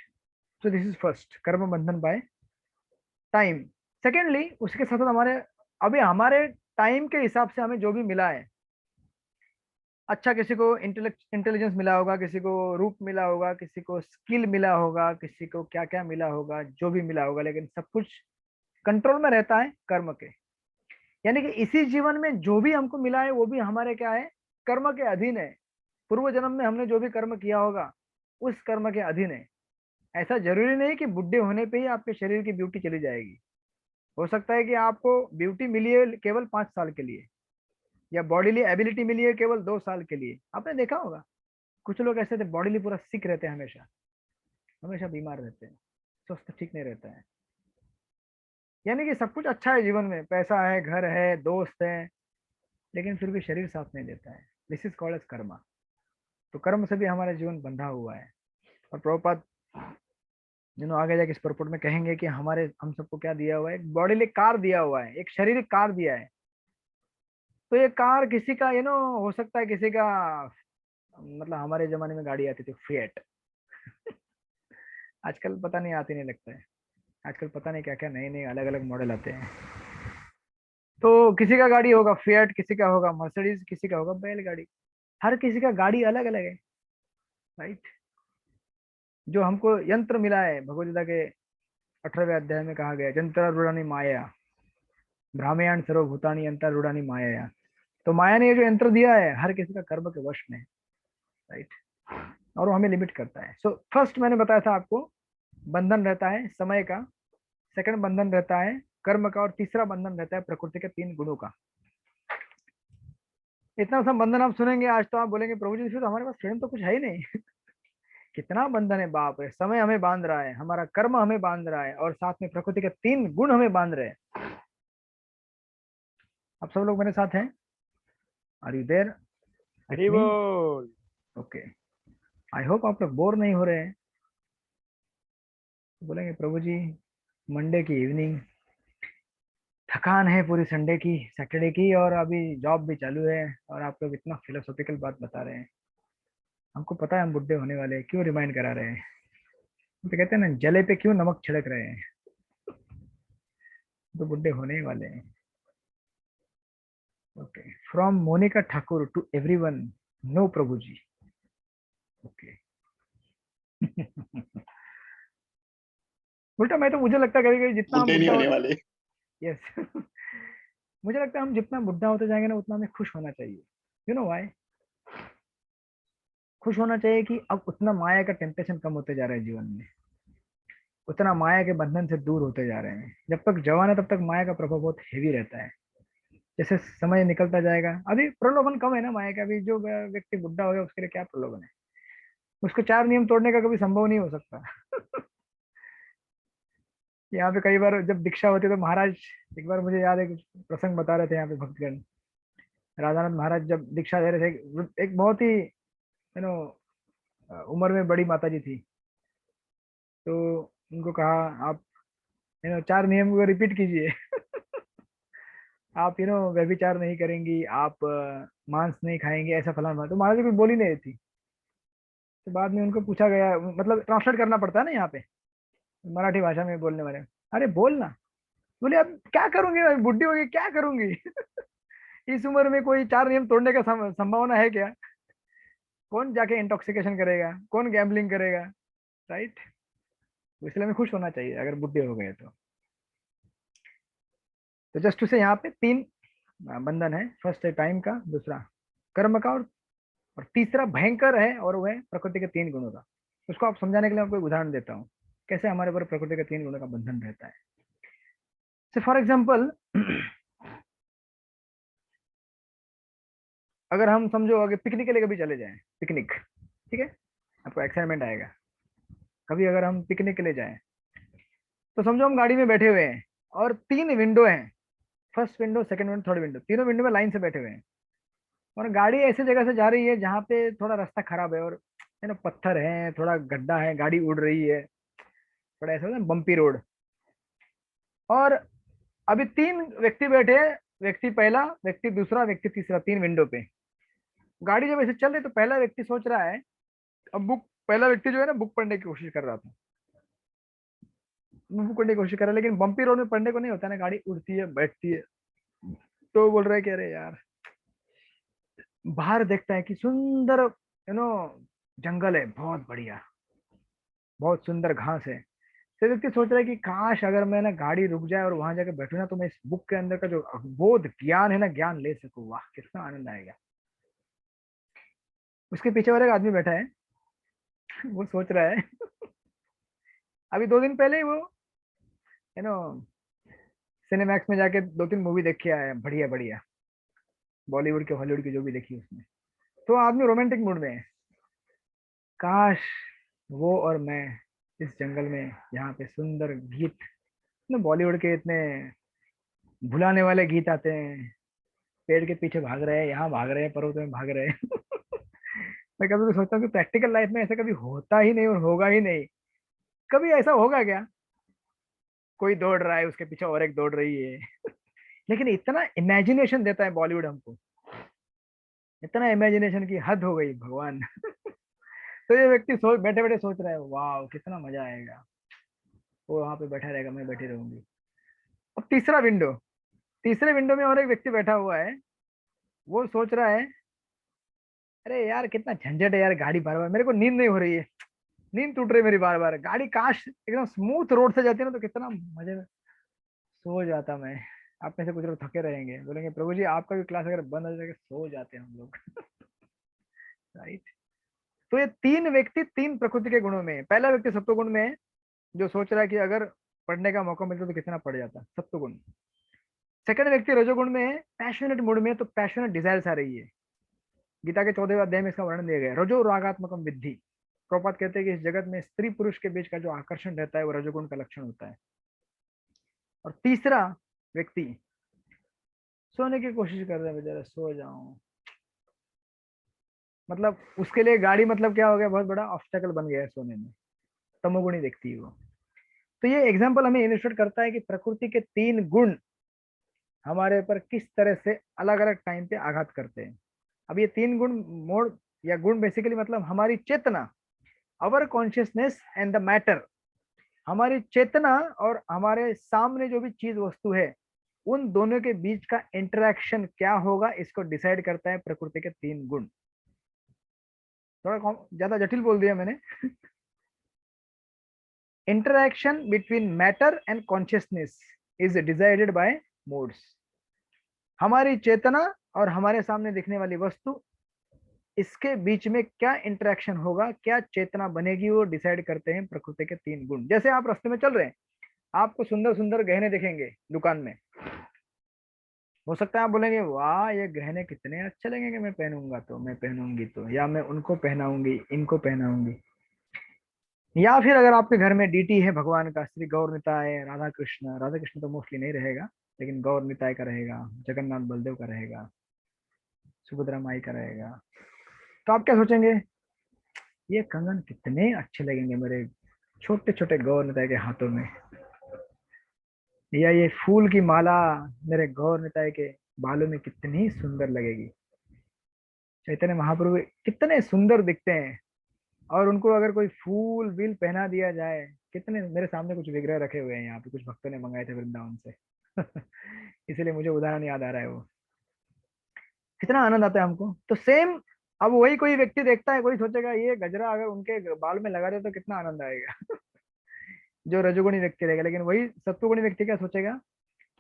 So this is first, कर्म बंधन बाय टाइम। सेकेंडली, उसके साथ साथ हमारे टाइम के हिसाब से हमें जो भी मिला है, अच्छा, किसी को इंटेलिजेंस मिला होगा, किसी को रूप मिला होगा, किसी को स्किल मिला होगा, किसी को क्या क्या मिला होगा, जो भी मिला होगा, लेकिन सब कुछ कंट्रोल में रहता है कर्म के। यानी कि इसी जीवन में जो भी हमको मिला है वो भी हमारे क्या है, कर्म के अधीन है। पूर्व जन्म में हमने जो भी कर्म किया होगा उस कर्म के अधीन है। ऐसा जरूरी नहीं कि बुढ़े होने पे ही आपके शरीर की ब्यूटी चली जाएगी। हो सकता है कि आपको ब्यूटी मिली है केवल 5 साल के लिए, या बॉडीली एबिलिटी मिली है केवल 2 साल के लिए। आपने देखा होगा कुछ लोग ऐसे थे बॉडीली पूरा सिक रहते हैं, हमेशा हमेशा बीमार रहते हैं, स्वास्थ्य ठीक नहीं रहता है। यानी कि सब कुछ अच्छा है जीवन में, पैसा है, घर है, दोस्त है, लेकिन फिर भी शरीर साथ नहीं देता है। This is called as karma. तो कर्म से भी हमारा जीवन बंधा हुआ है। और प्रभुपाद आगे जाके इस परपुट में कहेंगे कि हम सबको क्या दिया हुआ है, एक बॉडीली कार दिया हुआ है, एक शारीरिक कार दिया है। तो ये कार किसी का हो सकता है, किसी का मतलब हमारे जमाने में गाड़ी आती थी फिएट। आजकल पता नहीं, आती नहीं लगता है। आजकल पता नहीं क्या क्या नए नए अलग अलग मॉडल आते हैं। तो किसी का गाड़ी होगा फिएट, किसी का होगा मर्सिडीज, किसी का होगा बैलगाड़ी। हर किसी का गाड़ी अलग अलग है, राइट। जो हमको यंत्र मिला है, भगवद गीता के 18वें अध्याय में कहा गया, यंत्र रूढ़ानी माया भ्रामयान सर्वभूतानी यंत्र रूढ़ानी माया। तो माया ने ये जो यंत्र दिया है हर किसी का कर्म के वश में, राइट, और वो हमें लिमिट करता है। सो फर्स्ट मैंने बताया था आपको, बंधन रहता है समय का, सेकंड बंधन रहता है कर्म का, और तीसरा बंधन रहता है प्रकृति के 3 गुणों का। इतना सा बंधन आप सुनेंगे आज तो आप बोलेंगे प्रभु जी फिर तो हमारे पास फ्रीडम तो कुछ है ही नहीं। कितना बंधन है, बाप रे। समय हमें बांध रहा है, हमारा कर्म हमें बांध रहा है, और साथ में प्रकृति के 3 गुण हमें बांध रहे हैं। आप सब लोग मेरे साथ हैं? Are you there? हरि बोल। ओके, आई होप आप लोग बोर नहीं हो रहे हैं। बोलेंगे प्रभु जी मंडे की इवनिंग, थकान है पूरी संडे की, सैटरडे की, और अभी जॉब भी चालू है, और आप लोग इतना फिलोसॉफिकल बात बता रहे हैं। हमको पता है हम बुड्ढे होने वाले हैं, क्यों रिमाइंड करा रहे हैं? तो कहते हैं ना, जले पे क्यों नमक छिड़क रहे हैं, तो बुड्ढे होने ही वाले हैं। Okay, from Monika Thakur to everyone, no Prabhu ji. Okay. उल्टा मैं तो, मुझे लगता है कभी कभी जितना हम बुड्ढे नहीं बुढ़ा होने हो, वाले। यस, मुझे लगता है हम जितना बुढ़ा होते जाएंगे ना उतना हमें खुश होना चाहिए। You know why? खुश होना चाहिए कि अब उतना माया का टेम्पटेशन कम होते जा रहा है जीवन में, उतना माया के बंधन से दूर होते जा रहे हैं। जब तक जवान है तब तक माया का प्रभाव बहुत हेवी रहता है। जैसे समय निकलता जाएगा, अभी प्रलोभन कम है ना माया का। अभी जो व्यक्ति बुढ़ा हो गया उसके लिए क्या प्रलोभन है? उसको 4 नियम तोड़ने का कभी संभव नहीं हो सकता। यहाँ पे कई बार जब दीक्षा होती है तो महाराज, एक बार मुझे याद है कि प्रसंग बता रहे थे यहाँ पे भक्तगण, राधानंद महाराज जब दीक्षा दे रहे थे, एक बहुत ही नो उम्र में बड़ी माता जी थी, तो उनको कहा आप 4 नियम को रिपीट कीजिए। आप व्यभिचार नहीं करेंगी, आप मांस नहीं खाएंगे, ऐसा फलाना। तो महाराज जी कुछ बोली नहीं रही थी। तो बाद में उनको पूछा गया, मतलब ट्रांसलेट करना पड़ता है ना यहाँ पे, मराठी भाषा में बोलने वाले, अरे बोल ना। बोले अब क्या करूंगी, मैं बुढ़ी होगी क्या करूंगी। इस उम्र में कोई 4 नियम तोड़ने का संभावना है क्या? कौन जाके इंटॉक्सिकेशन करेगा, कौन गैम्बलिंग करेगा, राइट। इसलिए हमें खुश होना चाहिए अगर बुढ़े हो गए तो जस्ट उसे यहाँ पे 3 बंधन है। फर्स्ट है टाइम का, दूसरा कर्म का, और तीसरा भयंकर है, और वो है प्रकृति के 3 गुणों का। उसको आप समझाने के लिए आपको एक उदाहरण देता हूँ, कैसे हमारे ऊपर प्रकृति के 3 गुणों का बंधन रहता है। से फॉर एग्जाम्पल, अगर हम समझो अगर पिकनिक के लिए कभी चले जाएं, पिकनिक, ठीक है, आपको एक्साइटमेंट आएगा। कभी अगर हम पिकनिक के लिए जाएं तो समझो हम गाड़ी में बैठे हुए हैं, और 3 विंडो हैं, first window, second window, third window, तीनों विंडो में लाइन से बैठे हुए हैं, और गाड़ी ऐसी जगह से जा रही है जहाँ पे थोड़ा रास्ता खराब है, और पत्थर है, थोड़ा गड्ढा है, गाड़ी उड़ रही है, थोड़ा ऐसा होता है बम्पी रोड। और अभी 3 व्यक्ति बैठे हैं, व्यक्ति पहला, व्यक्ति दूसरा, व्यक्ति तीसरा, 3 विंडो पे। गाड़ी जब ऐसे चल रही तो पहला व्यक्ति सोच रहा है, अब बुक, पहला व्यक्ति जो है ना बुक पढ़ने की कोशिश कर रहा था, बुक पढ़ने की कोशिश कर रहा है, लेकिन बम्पी रोड में पढ़ने को नहीं होता ना, गाड़ी उड़ती है, बैठती है। तो बोल रहा है कि अरे यार, बाहर देखता है कि सुंदर जंगल है, बहुत बढ़िया, बहुत सुंदर घास है। तो व्यक्ति सोच रहा है कि काश अगर मैं ना गाड़ी रुक जाए और वहां जाकर बैठू ना, तो मैं इस बुक के अंदर का जो बोध ज्ञान है ना, ज्ञान ले सकूं। वाह कितना आनंद आएगा। उसके पीछे और एक आदमी बैठा है, वो सोच रहा है, अभी 2 दिन पहले ही वो यू नो सिनेमैक्स में जाके 2-3 मूवी देख के आया, बढ़िया बढ़िया। बॉलीवुड की हॉलीवुड की जो भी देखी उसमें, तो आदमी रोमांटिक मूड में है, काश वो और मैं इस जंगल में, यहाँ पे सुंदर गीत, ना बॉलीवुड के इतने भुलाने वाले गीत आते हैं, पेड़ के पीछे भाग रहे हैं, यहाँ भाग रहे हैं, पर्वत में भाग रहे हैं। मैं कभी तो सोचता हूँ कि प्रैक्टिकल लाइफ में ऐसा कभी होता ही नहीं और होगा ही नहीं, कभी ऐसा होगा क्या, कोई दौड़ रहा है उसके पीछे और एक दौड़ रही है। लेकिन इतना इमेजिनेशन देता है बॉलीवुड हमको, इतना इमेजिनेशन की हद हो गई भगवान। तो ये व्यक्ति सोच बैठे बैठे सोच रहा है, वाह कितना मजा आएगा, वो वहां पे बैठा रहेगा, मैं बैठी रहूंगी। अब तीसरा विंडो, तीसरे विंडो में और एक व्यक्ति बैठा हुआ है, वो सोच रहा है, अरे यार कितना झंझट है यार, गाड़ी बार बार, मेरे को नींद नहीं हो रही है, नींद टूट रही है मेरी बार बार, गाड़ी काश एकदम स्मूथ रोड से जाती है ना तो कितना मजे में सो जाता मैं। आप में से कुछ लोग थके रहेंगे, बोलेंगे प्रभु जी आपका भी क्लास अगर बंद हो जाएगा, सो जाते हैं हम लोग। राइट। तो ये तीन व्यक्ति तीन प्रकृति के गुणों में है। पहला व्यक्ति सत्व गुण में है, जो सोच रहा है कि अगर पढ़ने का मौका मिलता तो कितना पढ़ जाता, सत्व गुण। सेकंड व्यक्ति रजोगुण में है, पैशनेट मूड में, तो पैशनेट डिजायर्स आ रही है। गीता के 14वें अध्याय में इसका वर्णन दिया गया है, रजो रागात्मकम विद्धि। प्रभुपाद कहते हैं कि इस जगत में स्त्री पुरुष के बीच का जो आकर्षण रहता है वो रजोगुण का लक्षण होता है। और तीसरा व्यक्ति सोने की कोशिश कर रहे हैं, बेचारा सो जाऊं, मतलब उसके लिए गाड़ी मतलब क्या हो गया, बहुत बड़ा ऑब्स्टेकल बन गया है सोने में, तमोगुणी व्यक्ति है वो। तो ये एग्जाम्पल हमें इलिस्ट्रेट करता है कि प्रकृति के तीन गुण हमारे ऊपर किस तरह से अलग अलग टाइम पे आघात करते हैं। अब ये तीन गुण मोड या गुण बेसिकली मतलब हमारी चेतना, our consciousness and the matter, हमारी चेतना और हमारे सामने जो भी चीज वस्तु है, उन दोनों के बीच का इंटरेक्शन क्या होगा, इसको डिसाइड करता है प्रकृति के तीन गुण। थोड़ा ज्यादा जटिल बोल दिया मैंने। Interaction between matter and consciousness is decided by modes. हमारी चेतना और हमारे सामने दिखने वाली वस्तु, इसके बीच में क्या इंटरेक्शन होगा, क्या चेतना बनेगी, वो डिसाइड करते हैं प्रकृति के तीन गुण। जैसे आप रास्ते में चल रहे हैं, आपको सुंदर सुंदर गहने दिखेंगे दुकान में, हो सकता है आप बोलेंगे वाह ये गहने कितने अच्छे लगेंगे, मैं पहनूंगा तो, मैं पहनूंगी तो, या मैं उनको पहनाऊंगी, इनको पहनाऊंगी। या फिर अगर आपके घर में डीटी है भगवान का, श्री गौर निताय राधा कृष्ण, राधा कृष्ण तो मोस्टली नहीं रहेगा, लेकिन गौर निताय का रहेगा, जगन्नाथ बलदेव का रहेगा, सुभद्रा माई का रहेगा, तो आप क्या सोचेंगे, ये कंगन कितने अच्छे लगेंगे मेरे छोटे छोटे गौर निताय के हाथों में, या ये फूल की माला मेरे गौर निताय के बालों में कितनी सुंदर लगेगी। चैतन्य महाप्रभु कितने सुंदर दिखते हैं, और उनको अगर कोई फूल बिल पहना दिया जाए, कितने, मेरे सामने कुछ विग्रह रखे हुए हैं यहाँ पे, कुछ भक्तों ने मंगाए थे वृंदावन से। इसलिए मुझे उदाहरण याद आ रहा है वो, कितना आनंद आता है हमको। तो सेम, अब वही कोई व्यक्ति देखता है, कोई सोचेगा ये गजरा अगर उनके बाल में लगा दे तो कितना आनंद आएगा। जो रजोगुणी व्यक्ति रहेगा। लेकिन वही सत्वगुणी व्यक्ति क्या सोचेगा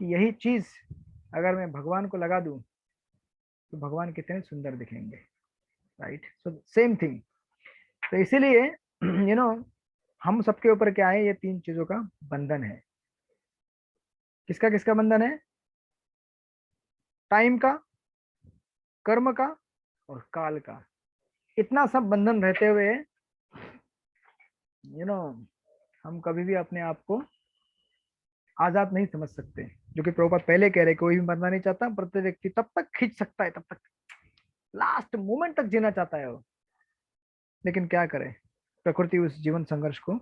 कि यही चीज अगर मैं भगवान को लगा दूं तो भगवान कितने सुंदर दिखेंगे। Right, so same thing. तो इसीलिए हम सबके ऊपर क्या है, ये तीन चीजों का बंधन है। किसका किसका बंधन है, टाइम का, कर्म का और काल का। इतना सब बंधन रहते हुए हम कभी भी अपने आप को आजाद नहीं समझ सकते। जो कि प्रभुपाद पहले कह रहे, कोई भी मरना नहीं चाहता, प्रत्येक व्यक्ति तब तक खींच सकता है, तब तक लास्ट मोमेंट तक जीना चाहता है वो। लेकिन क्या करे, प्रकृति उस जीवन संघर्ष को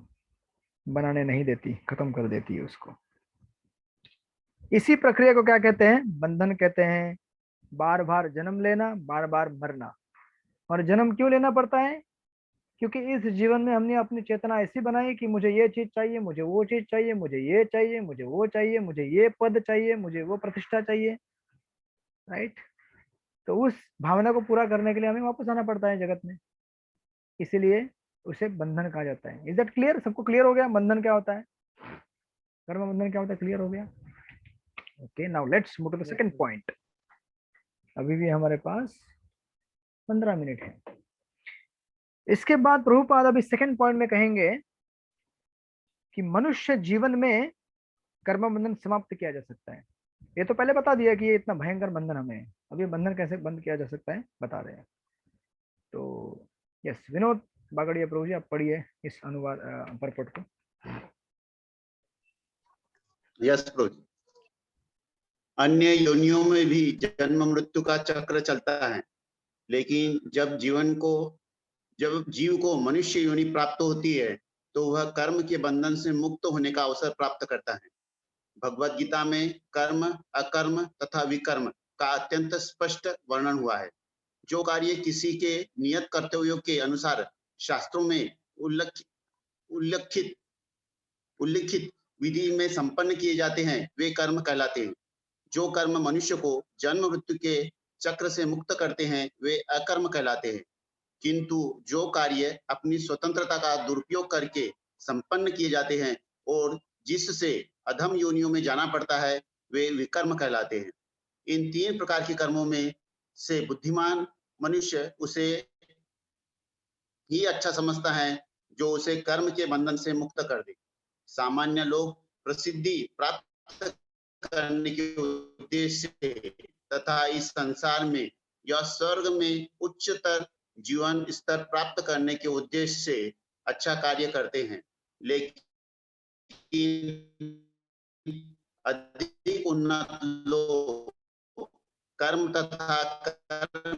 बनाने नहीं देती, खत्म कर देती है उसको। इसी प्रक्रिया को क्या कहते हैं, बंधन कहते हैं। बार बार जन्म लेना, बार बार मरना। और जन्म क्यों लेना पड़ता है, क्योंकि इस जीवन में हमने अपनी चेतना ऐसी बनाई कि मुझे ये चीज चाहिए, मुझे वो चीज चाहिए, मुझे ये चाहिए, मुझे वो चाहिए, मुझे ये पद चाहिए, मुझे वो प्रतिष्ठा चाहिए। राइट। तो उस भावना को पूरा करने के लिए हमें वापस आना पड़ता है जगत में, इसीलिए उसे बंधन कहा जाता है। इज दैट क्लियर, सबको क्लियर हो गया बंधन क्या होता है, कर्म बंधन क्या होता है, क्लियर हो गया। Okay, now let's move to the second point. अभी भी हमारे पास 15 मिनट है। इसके बाद प्रभुपाद अभी सेकंड पॉइंट में कहेंगे कि मनुष्य जीवन में कर्म बंधन समाप्त किया जा सकता है। ये तो पहले बता दिया कि ये इतना भयंकर बंधन हमें है। अब ये बंधन कैसे बंद किया जा सकता है बता रहे हैं। तो यस विनोद बागड़िया प्रभु जी आप पढ़िए इस अनुवाद परपट को। यस प्रभु जी। अन्य योनियों में भी जन्म मृत्यु का चक्र चलता है, लेकिन जब जीव को मनुष्य योनि प्राप्त होती है तो वह कर्म के बंधन से मुक्त होने का अवसर प्राप्त करता है। भगवत गीता में कर्म, अकर्म तथा विकर्म का अत्यंत स्पष्ट वर्णन हुआ है। जो कार्य किसी के नियत कर्तव्यों के अनुसार शास्त्रों में उल्लिखित विधि में संपन्न किए जाते हैं वे कर्म कहलाते हैं। जो कर्म मनुष्य को जन्म मृत्यु के चक्र से मुक्त करते हैं वे अकर्म कहलाते हैं। किंतु जो कार्य अपनी स्वतंत्रता का दुरुपयोग करके संपन्न किए जाते हैं और जिससे अधम योनियों में जाना पड़ता है वे विकर्म कहलाते हैं। इन 3 प्रकार के कर्मों में से बुद्धिमान मनुष्य उसे ही अच्छा समझता है जो उसे कर्म के बंधन से मुक्त कर दे। सामान्य लोग प्रसिद्धि प्राप्त करने के उद्देश्य से तथा इस संसार में या स्वर्ग में उच्चतर जीवन स्तर प्राप्त करने के उद्देश्य से अच्छा कार्य करते हैं, लेकिन अधिक उन्नत लोग कर्म तथा कर्म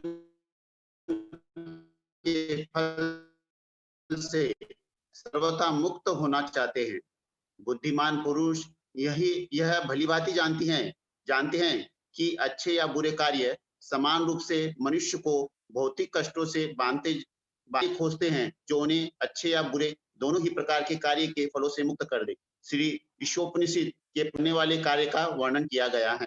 के फल से सर्वथा मुक्त होना चाहते हैं। बुद्धिमान पुरुष यह भलीभांति जानते हैं कि अच्छे या बुरे कार्य समान रूप से मनुष्य को भौतिक कष्टों से बांधते खोजते हैं, जो उन्हें अच्छे या बुरे दोनों ही प्रकार के कार्य के फलों से मुक्त कर दे। श्री ईशोपनिषद के पढ़ने वाले कार्य का वर्णन किया गया है।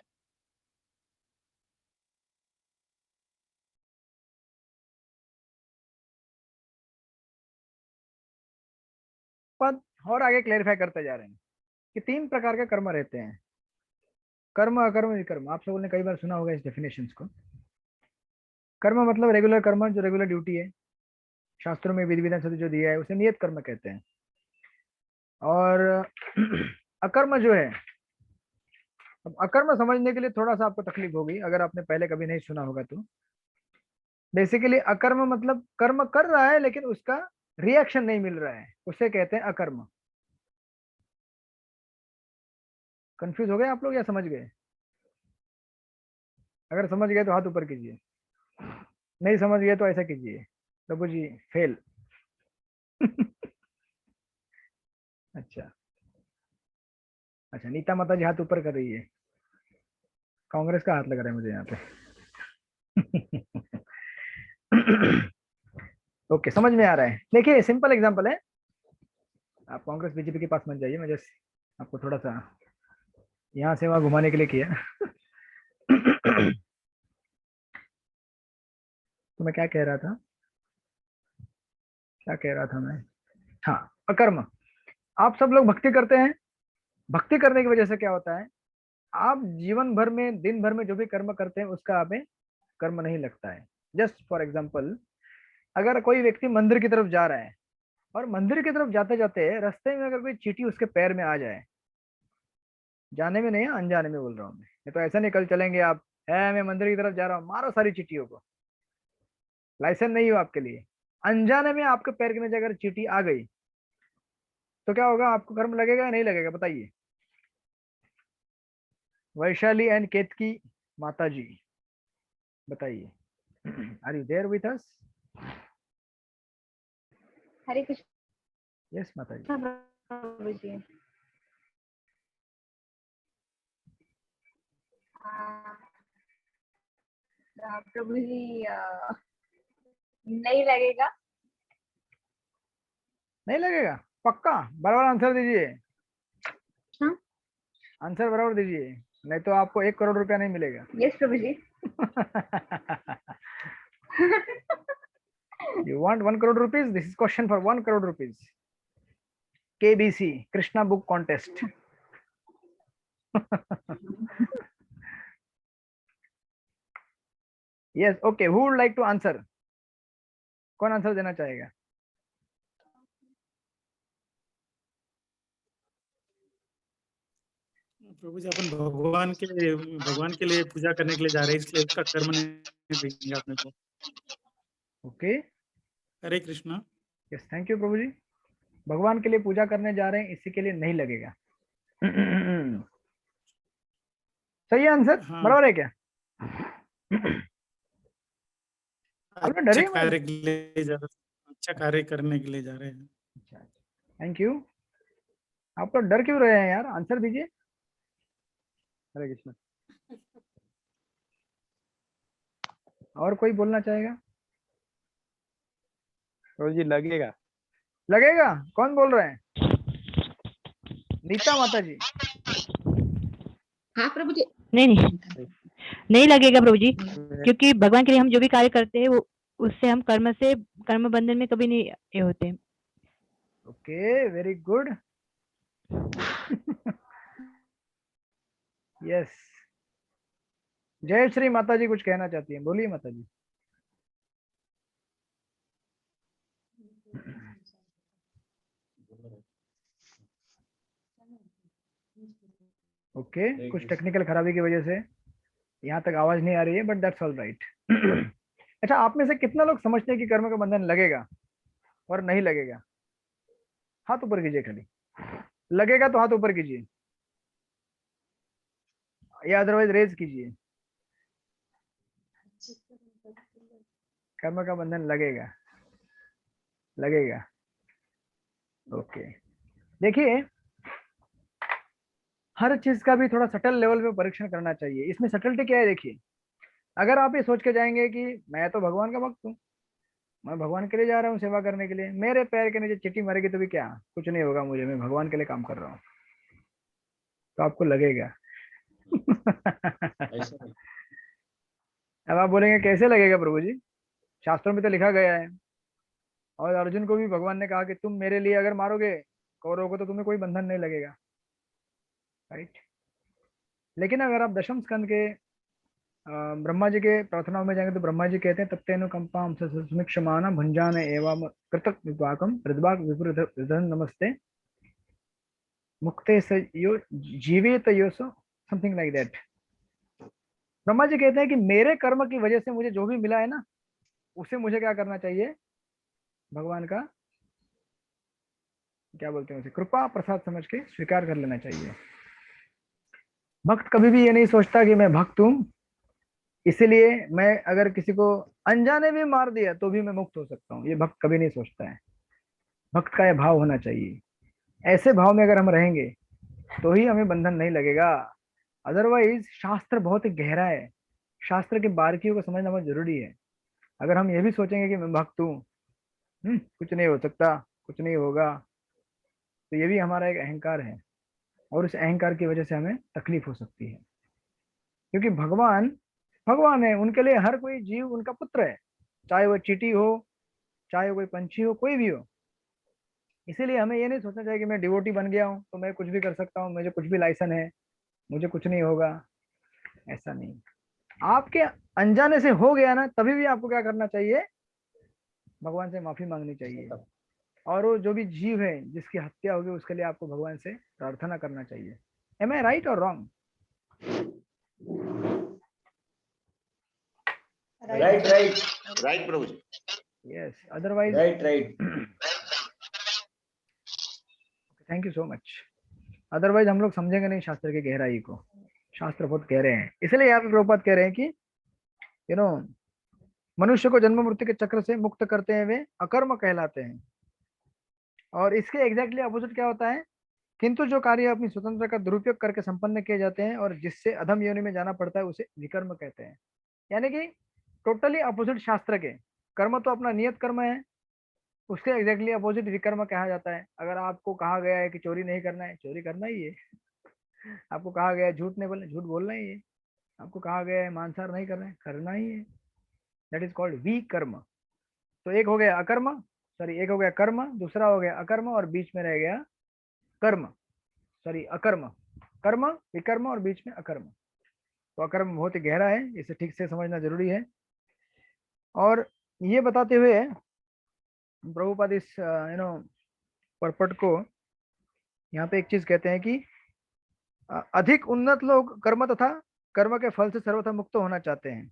पद और आगे क्लेरिफाई करते जा रहे हैं कि 3 प्रकार के कर्म रहते हैं, कर्म, अकर्म, विकर्म। आप सबों ने कई बार सुना होगा इस डेफिनेशंस को। कर्म मतलब रेगुलर कर्म, जो रेगुलर ड्यूटी है, शास्त्रों में विधि विधान से जो दिया है उसे नियत कर्म कहते हैं। और अकर्म जो है, अब अकर्म समझने के लिए थोड़ा सा आपको तकलीफ होगी अगर आपने पहले कभी नहीं सुना होगा तो। बेसिकली अकर्म मतलब कर्म कर रहा है लेकिन उसका रिएक्शन नहीं मिल रहा है, उसे कहते हैं अकर्म। कंफ्यूज हो गए आप लोग या समझ गए? अगर समझ गए तो हाथ ऊपर कीजिए, नहीं समझ गए तो ऐसा कीजिए, प्रभु जी फेल। अच्छा अच्छा, नीता माता जी हाथ ऊपर कर रही है, कांग्रेस का हाथ लग रहा है मुझे यहाँ पे। ओके समझ में आ रहा है। देखिए सिंपल एग्जांपल है, आप कांग्रेस बीजेपी के पास मत जाइए, मैं जस्ट आपको थोड़ा सा यहाँ से वहां घुमाने के लिए किया। तो मैं क्या कह रहा था मैं? हाँ, अकर्म। आप सब लोग भक्ति करते हैं, भक्ति करने की वजह से क्या होता है, आप जीवन भर में दिन भर में जो भी कर्म करते हैं उसका आप में कर्म नहीं लगता है। जस्ट फॉर एग्जाम्पल, अगर कोई व्यक्ति मंदिर की तरफ जा रहा है और मंदिर की तरफ जाते जाते रास्ते में अगर कोई चींटी उसके पैर में आ जाए, जाने में नहीं है अनजाने में बोल रहा हूँ मैं, नहीं तो ऐसा नहीं कल चलेंगे आप, है मैं मंदिर की तरफ जा रहा हूँ मारो सारी चींटियों को, लाइसेंस नहीं हो आपके लिए। अनजाने में आपके पैर के नीचे अगर चींटी आ गई तो क्या होगा, आपको कर्म लगेगा या नहीं लगेगा बताइए? वैशाली एंड केतकी माता जी बताइए, are you there with us? Hare Krishna. Yes Mata ji. प्रभु जी। प्रभु जी नहीं लगेगा। नहीं लगेगा पक्का? बराबर आंसर दीजिए, हाँ? आंसर बराबर दीजिए, नहीं तो आपको 1 करोड़ रुपया नहीं मिलेगा। Yes Prabhu ji. You want 1 crore rupees? This is question for 1 crore rupees. KBC, Krishna Book Contest. Yes, okay. Who would like to answer? कौन आंसर देना चाहेगा? प्रभु जी अपन भगवान के लिए पूजा करने के लिए जा रहे हैं, इसलिए उसका कर्म नहीं देंगे अपने को। Okay, Hare Krishna. Yes, thank you Prabhu ji. भगवान के लिए पूजा करने जा रहे हैं, इसी के लिए नहीं लगेगा। सही है आंसर, हाँ, बराबर है क्या? आप लोग डरे अच्छा मत। कार्य के लिए जा रहे हैं, अच्छा कार्य करने के लिए जा रहे हैं। अच्छा, थैंक यू। आप तो डर क्यों रहे हैं यार, आंसर दीजिए। हरे कृष्ण। और कोई बोलना चाहेगा? प्रभु जी लगेगा। लगेगा? कौन बोल रहे हैं? नीता माता जी। हाँ प्रभु जी। नहीं नहीं नहीं लगेगा प्रभु जी, क्योंकि भगवान के लिए हम जो भी कार्य करते हैं वो उससे हम कर्म बंधन में कभी नहीं ये होते। Okay, very good. यस, जय श्री माता जी कुछ कहना चाहती हैं, बोलिए माता जी। ओके, कुछ टेक्निकल खराबी की वजह से यहाँ तक आवाज नहीं आ रही है, बट दैट्स ऑल राइट। अच्छा, आप में से कितना लोग समझते हैं कि कर्म का बंधन लगेगा और नहीं लगेगा? हाथ ऊपर कीजिए खाली। लगेगा तो हाथ ऊपर कीजिए, या अदरवाइज रेज कीजिए। कर्म का बंधन लगेगा, लगेगा। ओके, देखिए हर चीज का भी थोड़ा सटल लेवल पे परीक्षण करना चाहिए। इसमें सटलिटी क्या है, देखिए अगर आप ये सोच के जाएंगे कि मैं तो भगवान का भक्त हूँ, मैं भगवान के लिए जा रहा हूँ सेवा करने के लिए, मेरे पैर के नीचे चींटी मरेगी तो भी क्या, कुछ नहीं होगा मुझे, मैं भगवान के लिए काम कर रहा हूँ, तो आपको लगेगा। अब आप बोलेंगे कैसे लगेगा प्रभु जी, शास्त्रों में तो लिखा गया है, और अर्जुन को भी भगवान ने कहा कि तुम मेरे लिए अगर मारोगे कौरवों को तो तुम्हें कोई बंधन नहीं लगेगा, राइट। लेकिन अगर आप दशम स्कंद के ब्रह्मा जी के प्रार्थनाओं में जाएंगे तो ब्रह्मा जी कहते हैं तप्तेनु कंपाम समिक्षमाना भुंजान एवं कृतक विपाकम हृदवाक विपरीत नमस्ते मुक्ते से यो जीवित योसो, something like that. Brahma ji कहते हैं कि मेरे कर्म की वजह से मुझे जो भी मिला है ना, उसे मुझे क्या करना चाहिए, भगवान का क्या बोलते हैं उसे, कृपा प्रसाद समझ के स्वीकार कर लेना चाहिए। भक्त कभी भी ये नहीं सोचता कि मैं भक्त हूं, इसीलिए मैं अगर किसी को अनजाने भी मार दिया तो भी मैं मुक्त हो सकता हूँ, ये भक्त कभी नहीं सोचता है। भक्त का यह भाव होना चाहिए। ऐसे भाव में अगर हम रहेंगे तो ही हमें बंधन नहीं लगेगा। अदरवाइज शास्त्र बहुत ही गहरा है, शास्त्र के बारीकियों को समझना बहुत जरूरी है। अगर हम ये भी सोचेंगे कि मैं भक्त हूँ, कुछ नहीं हो सकता, कुछ नहीं होगा, तो ये भी हमारा एक अहंकार है, और उस अहंकार की वजह से हमें तकलीफ हो सकती है। क्योंकि भगवान भगवान है, उनके लिए हर कोई जीव उनका पुत्र है, चाहे वो चींटी हो, चाहे वो कोई पंछी हो, कोई भी हो। इसीलिए हमें ये नहीं सोचना चाहिए कि मैं डिवोटी बन गया हूँ तो मैं कुछ भी कर सकता हूँ, मुझे कुछ भी लाइसेंस है, मुझे कुछ नहीं होगा। ऐसा नहीं, आपके अनजाने से हो गया ना, तभी भी आपको क्या करना चाहिए, भगवान से माफी मांगनी चाहिए। और वो जो भी जीव है जिसकी हत्या होगी उसके लिए आपको भगवान से प्रार्थना करना चाहिए। एम आई राइट और wrong? Right right right Prabhu ji. Yes, otherwise right right. Thank you so much. Otherwise हम लोग समझेंगे नहीं शास्त्र की गहराई को। शास्त्र बहुत गहरे हैं, इसलिए यहाँ पे प्रभुपाद कह रहे हैं कि मनुष्य को जन्म मृत्यु के चक्र से मुक्त करते हैं वे अकर्म कहलाते हैं। और इसके एग्जैक्टली अपोजिट क्या होता है, किंतु जो कार्य अपनी स्वतंत्रता का दुरुपयोग करके संपन्न किए जाते हैं और जिससे अधम योनि में जाना पड़ता है उसे विकर्म कहते हैं। यानी कि टोटली अपोजिट शास्त्र के। कर्म तो अपना नियत कर्म है, उसके एग्जैक्टली अपोजिट विकर्म कहा जाता है। अगर आपको कहा गया है कि चोरी नहीं करना है, चोरी करना ही है। आपको कहा गया है झूठ नहीं बोलना, झूठ बोलना ही है। आपको कहा गया है मांसाहार नहीं करना है, करना ही है। दैट इज कॉल्ड विकर्म। तो एक हो गया अकर्म, सॉरी एक हो गया कर्म, दूसरा हो गया अकर्म, और बीच में रह गया कर्म, सॉरी अकर्म। कर्म, विकर्म और बीच में अकर्म। तो अकर्म बहुत ही गहरा है, इसे ठीक से समझना जरूरी है। और ये बताते हुए प्रभुपाद इस पर्पट को यहाँ पे एक चीज कहते हैं कि अधिक उन्नत लोग कर्म तथा कर्म के फल से सर्वथा मुक्त होना चाहते हैं।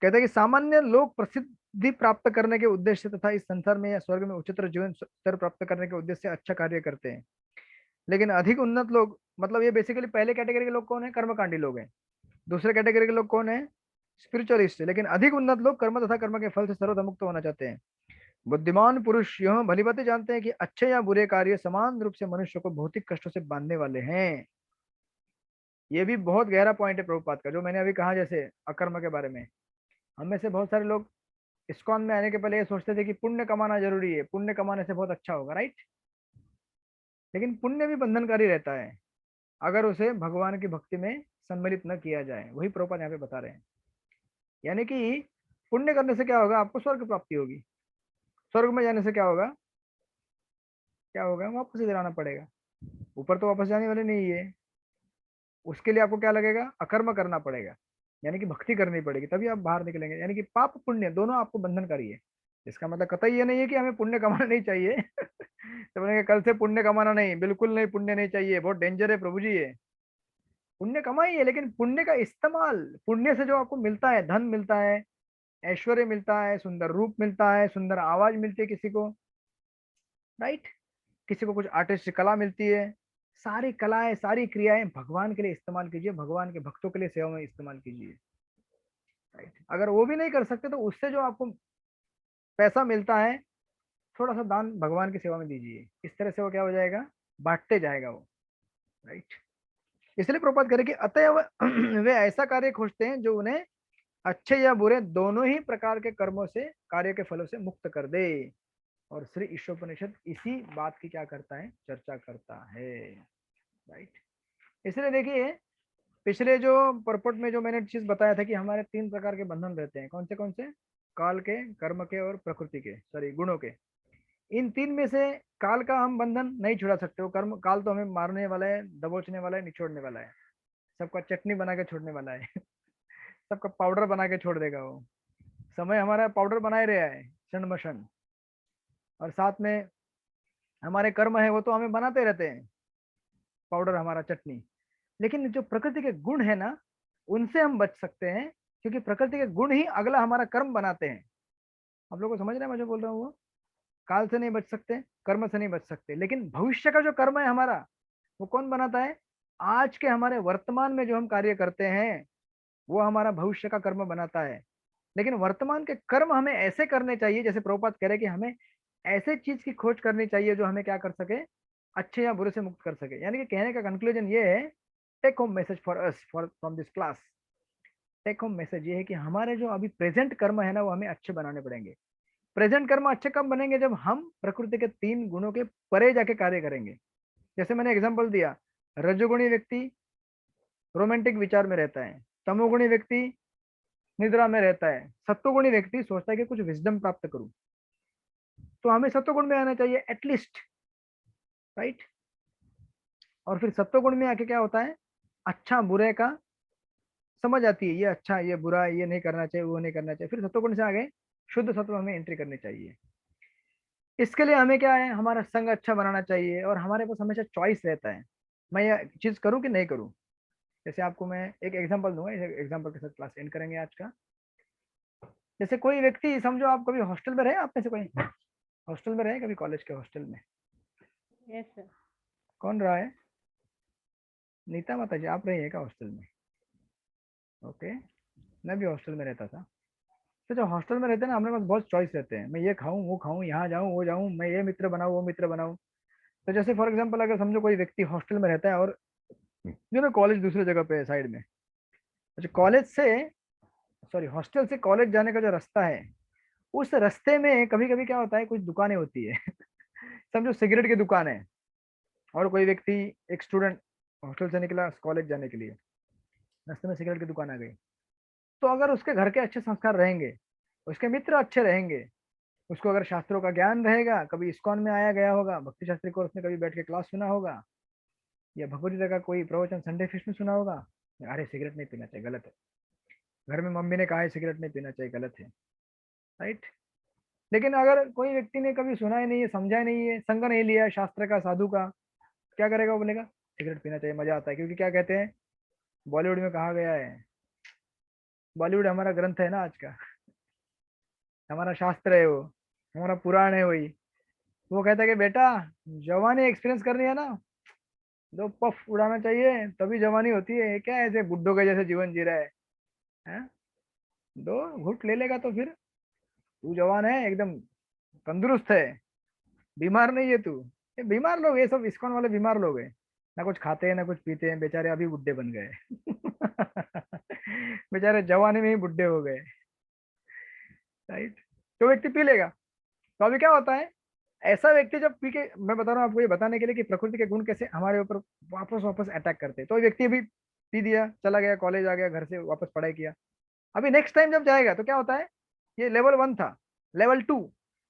कहते हैं कि सामान्य लोग प्रसिद्धि प्राप्त करने के उद्देश्य तथा इस संसार में या स्वर्ग में उच्चतर जीवन स्तर प्राप्त करने के उद्देश्य से अच्छा कार्य करते हैं। लेकिन अधिक उन्नत लोग, मतलब ये बेसिकली पहले कैटेगरी के लोग कौन है? कर्मकांडी लोग हैं। दूसरे कैटेगरी के लोग कौन है? स्पिरिचुअलिस्ट। लेकिन अधिक उन्नत लोग कर्म तथा कर्म के फल से सर्वथा मुक्त होना चाहते हैं। बुद्धिमान पुरुष यह भलीभांति जानते हैं कि अच्छे या बुरे कार्य समान रूप से मनुष्य को भौतिक कष्टों से बांधने वाले हैं। ये भी बहुत गहरा पॉइंट है प्रभुपाद का, जो मैंने अभी कहा जैसे अकर्म के बारे में। हम में से बहुत सारे लोग इस्कॉन में आने के पहले ये सोचते थे कि पुण्य कमाना जरूरी है, पुण्य कमाने से बहुत अच्छा होगा, राइट? लेकिन पुण्य भी बंधनकारी रहता है अगर उसे भगवान की भक्ति में सम्मिलित न किया जाए। वही प्रभुपाद यहाँ पे बता रहे हैं। यानी कि पुण्य करने से क्या होगा? आपको स्वर्ग प्राप्ति होगी। स्वर्ग में जाने से क्या होगा? क्या होगा? वापस इधर आना पड़ेगा। ऊपर तो वापस जाने वाले नहीं है। उसके लिए आपको क्या लगेगा? अकर्म करना पड़ेगा, यानी कि भक्ति करनी पड़ेगी, तभी आप बाहर निकलेंगे। यानी कि पाप पुण्य दोनों आपको बंधनकारी है। इसका मतलब कतई ये नहीं है कि हमें पुण्य कमाना नहीं चाहिए। तो बोलेंगे कल से पुण्य कमाना नहीं, बिल्कुल नहीं, पुण्य नहीं चाहिए, बहुत डेंजर है प्रभु जी ये। पुण्य कमाइए, लेकिन पुण्य का इस्तेमाल, पुण्य से जो आपको मिलता है, धन मिलता है, ऐश्वर्य मिलता है, सुंदर रूप मिलता है, सुंदर आवाज मिलती है किसी को, राइट? किसी को कुछ आर्टिस्ट कला मिलती है। सारी कलाएं, सारी क्रियाएं भगवान के लिए इस्तेमाल कीजिए, भगवान के भक्तों के लिए सेवा में इस्तेमाल कीजिए, राइट? अगर वो भी नहीं कर सकते तो उससे जो आपको पैसा मिलता है, थोड़ा सा दान भगवान की सेवा में दीजिए। इस तरह से वो क्या हो जाएगा? बांटते जाएगा वो, राइट? इसलिए प्रभुपाद कह रहे कि अतएव वे ऐसा कार्य खोजते हैं जो उन्हें अच्छे या बुरे दोनों ही प्रकार के कर्मों से, कार्य के फलों से मुक्त कर दे। और श्री ईशोपनिषद इसी बात की क्या करता है? चर्चा करता है, राइट? इसलिए देखिए, पिछले जो परपट में जो मैंने चीज बताया था कि हमारे 3 प्रकार के बंधन रहते हैं। कौन से? काल के, कर्म के और प्रकृति के, सॉरी गुणों के। इन 3 में से काल का हम बंधन नहीं छुड़ा सकते। वो कर्म काल तो हमें मारने वाला है, दबोचने वाला है, निचोड़ने वाला है, सबका चटनी बना के छोड़ने वाला है। सबका पाउडर बना के छोड़ देगा वो। समय हमारा पाउडर बनाए रहा है क्षण मशन, और साथ में हमारे कर्म है वो तो हमें बनाते रहते हैं पाउडर, हमारा चटनी। लेकिन जो प्रकृति के गुण है ना, उनसे हम बच सकते हैं, क्योंकि प्रकृति के गुण ही अगला हमारा कर्म बनाते हैं। आप लोगों को समझ रहे हैं मैं जो बोल रहा हूँ? वो काल से नहीं बच सकते, कर्म से नहीं बच सकते, लेकिन भविष्य का जो कर्म है हमारा, वो कौन बनाता है? आज के हमारे वर्तमान में जो हम कार्य करते हैं, वो हमारा भविष्य का कर्म बनाता है। लेकिन वर्तमान के कर्म हमें ऐसे करने चाहिए, जैसे प्रभुपाद कह रहे कि हमें ऐसे चीज की खोज करनी चाहिए जो हमें क्या कर सके? अच्छे या बुरे से मुक्त कर सके। यानी कि कहने का कंक्लूजन ये है, take home message for us for from this class, take home message ये है कि हमारे जो अभी प्रेजेंट कर्म है ना, वो हमें अच्छे बनाने पड़ेंगे। प्रेजेंट कर्म अच्छे कब बनेंगे? जब हम प्रकृति के 3 गुणों के परे जाके कार्य करेंगे। जैसे मैंने एग्जांपल दिया, रजोगुणी व्यक्ति रोमांटिक विचार में रहता है, तमोगुणी व्यक्ति निद्रा में रहता है, सत्वगुणी व्यक्ति सोचता है कि कुछ विजडम प्राप्त करूं। तो हमें सत्वगुण में आना चाहिए एटलीस्ट, राइट? और फिर सत्वगुण में आके क्या होता है? अच्छा बुरे का समझ आती है, ये अच्छा ये बुरा, ये नहीं करना चाहिए, वो नहीं करना चाहिए। फिर सत्वगुण से आगे शुद्ध सत्व हमें एंट्री करनी चाहिए। इसके लिए हमें क्या है? हमारा संग अच्छा बनाना चाहिए, और हमारे पास हमेशा चॉइस रहता है, मैं ये चीज करूं कि नहीं करूं। जैसे आपको मैं एक एग्जांपल दूंगा, इस एग्जांपल के साथ क्लास एंड करेंगे आज का। जैसे कोई व्यक्ति, समझो आप कभी हॉस्टल में रहे, आप में से कोई हॉस्टल में रहे कभी? कॉलेज के हॉस्टल में यस सर। कौन रहा है? नीता माता जी, आप रही है क्या हॉस्टल में? ओके, मैं भी हॉस्टल में रहता था। तो जब हॉस्टल में रहते हैं ना, हमारे पास बहुत चॉइस रहते हैं, मैं ये खाऊं वो खाऊं, यहाँ जाऊं वो जाऊं, मैं ये मित्र बनाऊं वो मित्र बनाऊं। तो जैसे फॉर एग्जांपल अगर समझो कोई व्यक्ति हॉस्टल में रहता है और जो ना कॉलेज दूसरी जगह पे है साइड में, अच्छा कॉलेज से, सॉरी हॉस्टल से कॉलेज जाने का जो रास्ता है, उस रास्ते में कभी कभी क्या होता है, कुछ दुकानें होती है। समझो सिगरेट की दुकान है, और कोई व्यक्ति, एक स्टूडेंट हॉस्टल से निकला कॉलेज जाने के लिए, रास्ते में सिगरेट की दुकान आ गई। तो अगर उसके घर के अच्छे संस्कार रहेंगे, उसके मित्र अच्छे रहेंगे, उसको अगर शास्त्रों का ज्ञान रहेगा, कभी इस्कॉन में आया गया होगा, भक्ति शास्त्री कोर्स में कभी बैठ के क्लास सुना होगा, या भगवत गीता का कोई प्रवचन संडे फिस्ट में सुना होगा, अरे सिगरेट नहीं पीना चाहिए, गलत है, घर में मम्मी ने कहा है सिगरेट नहीं पीना चाहिए, गलत है, राइट? लेकिन अगर कोई व्यक्ति ने कभी सुना ही नहीं है, समझा ही नहीं है, संग नहीं लिया शास्त्र का, साधु का, क्या करेगा? वो बोलेगा सिगरेट पीना चाहिए, मजा आता है। क्योंकि क्या कहते हैं, बॉलीवुड में कहा गया है, बॉलीवुड हमारा ग्रंथ है ना आज का, हमारा शास्त्र है वो, हमारा पुराण है वही। वो कहता है कि बेटा जवानी एक्सपीरियंस करनी है ना, दो पफ उड़ाना चाहिए तभी जवानी होती है। ये क्या है, ऐसे बुड्ढों के जैसे जीवन जी रहा है, हैं? दो घुट ले लेगा तो फिर तू जवान है, एकदम तंदुरुस्त है, बीमार नहीं है तू। ये बीमार लोग, ये सब इस्कॉन वाले बीमार लोग हैं, ना कुछ खाते हैं ना कुछ पीते हैं, बेचारे अभी बुड्ढे बन गए। बेचारे जवानी में ही बुड्ढे हो गए, राइट। तो व्यक्ति पी लेगा, तो अभी क्या होता है, ऐसा व्यक्ति जब पी के, मैं बता रहा हूँ आपको ये बताने के लिए कि प्रकृति के गुण कैसे हमारे ऊपर वापस वापस अटैक करते हैं। तो व्यक्ति अभी पी दिया, चला गया कॉलेज, आ गया घर से वापस पढ़ाई किया, अभी नेक्स्ट टाइम जब जाएगा तो क्या होता है, ये लेवल 1 था, लेवल 2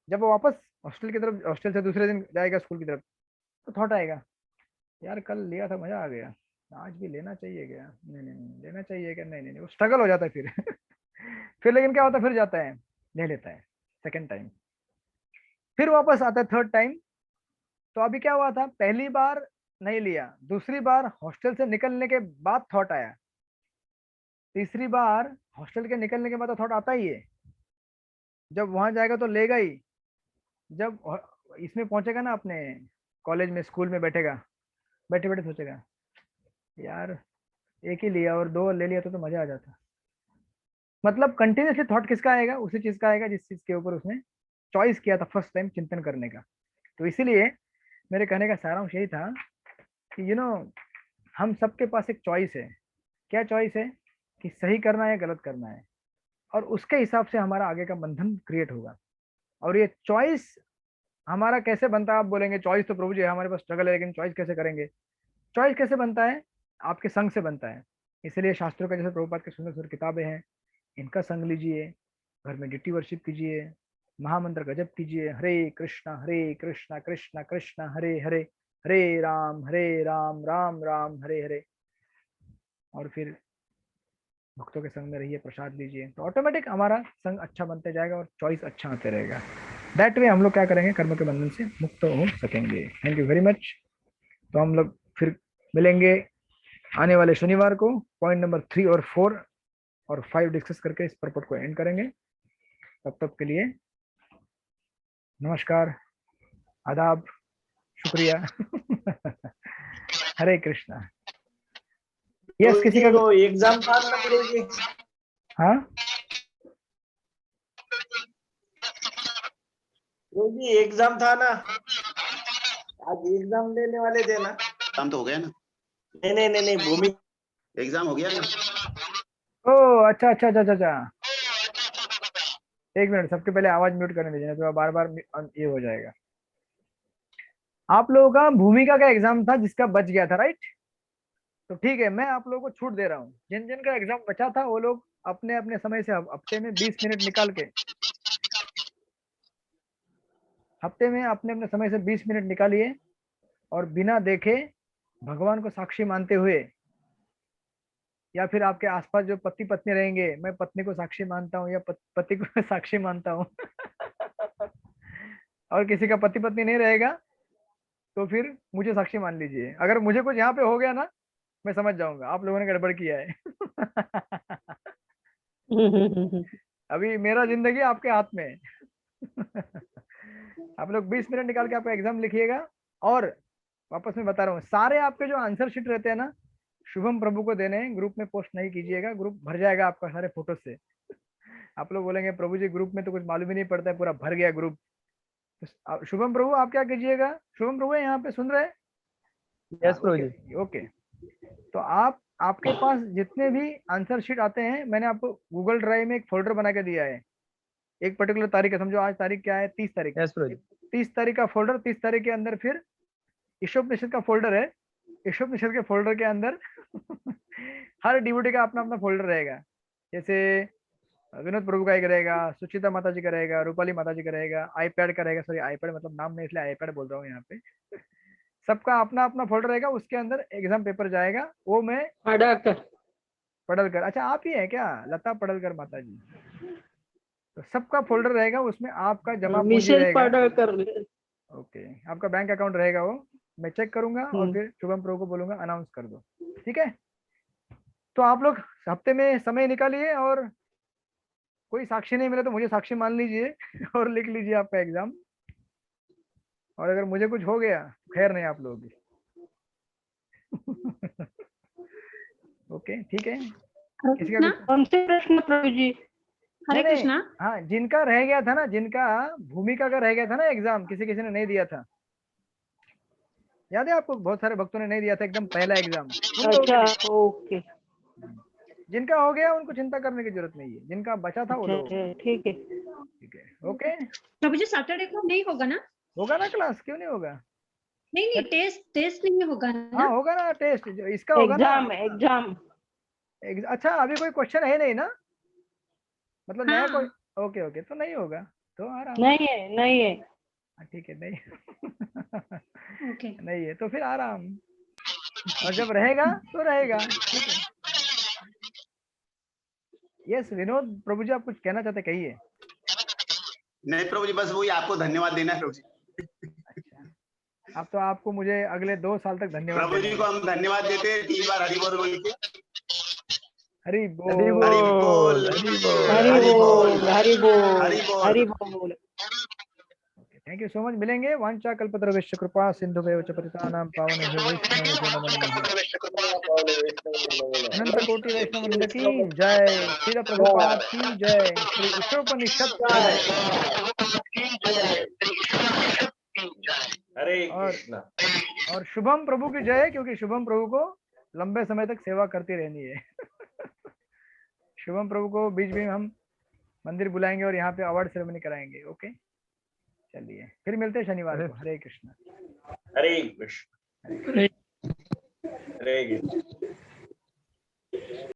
जब वो वापस हॉस्टल की तरफ, हॉस्टल से दूसरे दिन जाएगा स्कूल की तरफ, तो थॉट आएगा, यार कल लिया था मजा आ गया, आज भी लेना चाहिए क्या, नहीं नहीं नहीं लेना चाहिए क्या, नहीं नहीं नहीं, वो स्ट्रगल हो जाता है फिर। फिर लेकिन क्या होता है, फिर जाता है ले लेता है सेकेंड टाइम, फिर वापस आता है थर्ड टाइम। तो अभी क्या हुआ था, पहली बार नहीं लिया, दूसरी बार हॉस्टल से निकलने के बाद थॉट आया, तीसरी बार हॉस्टल के निकलने के बाद तो थॉट आता ही है, जब वहां जाएगा तो लेगा ही, जब इसमें पहुंचेगा ना अपने कॉलेज में स्कूल में बैठेगा, बैठे बैठे सोचेगा यार एक ही लिया और 2 ले लिया तो मजा आ जाता। मतलब कंटिन्यूसली थॉट किसका आएगा, उसी चीज का आएगा जिस चीज के ऊपर उसने चॉइस किया था फर्स्ट टाइम चिंतन करने का। तो इसीलिए मेरे कहने का सारांश यही था कि हम सबके पास एक चॉइस है। क्या चॉइस है, कि सही करना है या गलत करना है, और उसके हिसाब से हमारा आगे का बंधन क्रिएट होगा। और ये चॉइस हमारा कैसे बनता है, आप बोलेंगे चॉइस तो प्रभु जी हमारे पास स्ट्रगल है, लेकिन चॉइस कैसे करेंगे। चॉइस कैसे बनता है, आपके संग से बनता है। इसलिए शास्त्रों का, जैसे प्रभुपाद के सुंदर सुंदर किताबें हैं, इनका संग लीजिए, घर में डिटी वर्शिप कीजिए, महामंत्र गजब कीजिए, हरे कृष्णा कृष्णा कृष्णा हरे हरे, हरे राम राम राम हरे हरे। और फिर भक्तों के संग में रहिए, प्रसाद लीजिए, तो ऑटोमेटिक हमारा संग अच्छा बनते जाएगा और चॉइस अच्छा आते रहेगा। दैट वे हम लोग क्या करेंगे, कर्म के बंधन से मुक्त हो सकेंगे। Thank you very much. तो हम लोग फिर मिलेंगे आने वाले शनिवार को, पॉइंट नंबर 3 और 4 और 5 डिस्कस करके इस पर्पट को एंड करेंगे। तब तक के लिए नमस्कार, आदाब, शुक्रिया। हरे कृष्णा। यस, किसी का वो एग्जाम था ना गुरुजी? हाँ गुरुजी एग्जाम था ना, आज एग्जाम देने वाले थे ना? काम तो हो गया ना, नहीं नहीं नहीं नहीं, भूमि एग्जाम हो गया ना। ओ अच्छा अच्छा अच्छा अच्छा अच्छा, एक मिनट, सबके पहले आवाज म्यूट करने दीजिए, तो बार बार ये हो जाएगा। आप लोगों का भूमिका का एग्जाम था जिसका बच गया था, राइट? तो ठीक है, मैं आप लोगों को छूट दे रहा हूँ, जिन जिन का एग्जाम बचा था वो लोग अपने अपने समय से हफ्ते में 20 मिनट निकाल के, हफ्ते में अपने अपने समय से 20 मिनट निकालिए, और बिना देखे भगवान को साक्षी मानते हुए, या फिर आपके आसपास जो पति पत्नी रहेंगे, मैं पत्नी को साक्षी मानता हूँ या पति को साक्षी मानता हूँ, और किसी का पति पत्नी नहीं रहेगा तो फिर मुझे साक्षी मान लीजिए। अगर मुझे कुछ यहाँ पे हो गया ना, मैं समझ जाऊंगा आप लोगों ने गड़बड़ किया है। अभी मेरा जिंदगी आपके हाथ में है। आप लोग 20 मिनट निकाल के आपका एग्जाम लिखिएगा, और वापस मैं बता रहा हूँ, सारे आपके जो आंसर शीट रहते हैं ना, शुभम प्रभु को देने हैं, ग्रुप में पोस्ट नहीं कीजिएगा, ग्रुप भर जाएगा आपका सारे फोटो से। आप लोग बोलेंगे प्रभु जी ग्रुप में तो कुछ मालूम ही नहीं पड़ता है, पूरा भर गया ग्रुप। तो शुभम प्रभु आप क्या कीजिएगा, शुभम प्रभु यहाँ पे सुन रहे हैं? यस प्रभु जी। ओके, तो आपके पास जितने भी आंसर शीट आते हैं, मैंने आपको गूगल ड्राइव में एक फोल्डर बना के दिया है, एक पर्टिकुलर तारीख है, समझो आज तारीख क्या है, 30 तारीख। यस प्रभु जी। 30 तारीख का फोल्डर, 30 तारीख के अंदर फिर ईशोपनिषद का फोल्डर है, ईशोपनिषद के फोल्डर के अंदर हर डिवोटी का अपना अपना फोल्डर रहेगा। जैसे विनोद प्रभु का एक रहेगा, सुचिता माता जी का रहेगा, रूपाली माता जी का रहेगा, आईपैड का रहेगा, सॉरी आईपैड मतलब नाम नहीं इसलिए आईपैड बोल रहा हूँ यहाँ पे। सबका अपना अपना फोल्डर रहेगा, उसके अंदर एग्जाम पेपर जाएगा, वो मैं पड़लकर, अच्छा आप ही है क्या, लता पड़लकर माता जी? तो सबका फोल्डर रहेगा, उसमें आपका जमा पूंजी रहेगा। ओके, आपका बैंक अकाउंट रहेगा वो, मैं चेक करूंगा और हम्म। फिर शुभम प्रभु को बोलूंगा अनाउंस कर दो, ठीक है। तो आप लोग हफ्ते में समय निकालिए, और कोई साक्षी नहीं मिले तो मुझे साक्षी मान लीजिए और लिख लीजिए आपका एग्जाम। और अगर मुझे कुछ हो गया खैर नहीं आप लोगों की। ओके ठीक है। किसी का कुछ कौन से प्रश्न प्रभु जी? हरे नहीं, नहीं, कृष्णा। हाँ जिनका रह गया था ना, जिनका भूमिका का रह गया था ना एग्जाम, किसी किसी ने नहीं दिया था, याद है आपको? बहुत सारे भक्तों ने नहीं दिया था एकदम पहला एग्जाम। अच्छा ओके। जिनका हो गया उनको चिंता करने की जरूरत नहीं है, जिनका बचा था वो लोग। अच्छा ठीक है। ठीक है ओके। प्रभु जी सैटरडे को नहीं होगा ना? होगा ना क्लास, क्यों नहीं होगा? नहीं नहीं, टेस्ट नहीं होगा हाँ ना? होगा ना टेस्ट, इसका होगा ना। एग्जाम अच्छा अभी कोई क्वेश्चन है नहीं ना, मतलब नया कोई? हाँ। ओके ओके, तो नहीं होगा, तो आराम। नहीं है। ठीक है, नहीं ओके। नहीं है तो फिर आराम, और जब रहेगा तो रहेगा, ठीक है। यस विनोद प्रभु जी, आप कुछ कहना चाहते कहिए। नहीं प्रभु जी, बस वही आपको धन्यवाद देना है प्रभु जी। अच्छा, अब तो आपको मुझे अगले 2 साल तक धन्यवाद प्रभु जी देना को है। हम धन्यवाद देते हैं 3 बार हरि बोल बोल के। हरि हरि बोल। हरि बोल, हरि हरि बोल, बोल हरि बोल हरि बोल। हरि बोल। Thank you so much. मिलेंगे। वांछा कल्पतरुभ्यश्च कृपा सिंधुभ्यो च पतितानां पावनेभ्यो वैष्णवेभ्यो नमो नमः। अनंत कोटि वैष्णव वृंद की जय, श्रील प्रभुपाद की जय, श्री ईशोपनिषद की जय। हरे और कृष्णा। और शुभम प्रभु की जय, क्योंकि शुभम प्रभु को लंबे समय तक सेवा करती रहनी है। शुभम प्रभु को बीच में हम मंदिर बुलाएंगे और यहाँ पे अवार्ड सेरेमनी कराएंगे। ओके चलिए, फिर मिलते हैं शनिवार को। हरे कृष्णा। हरे कृष्ण। हरे कृष्ण। हरे कृष्ण।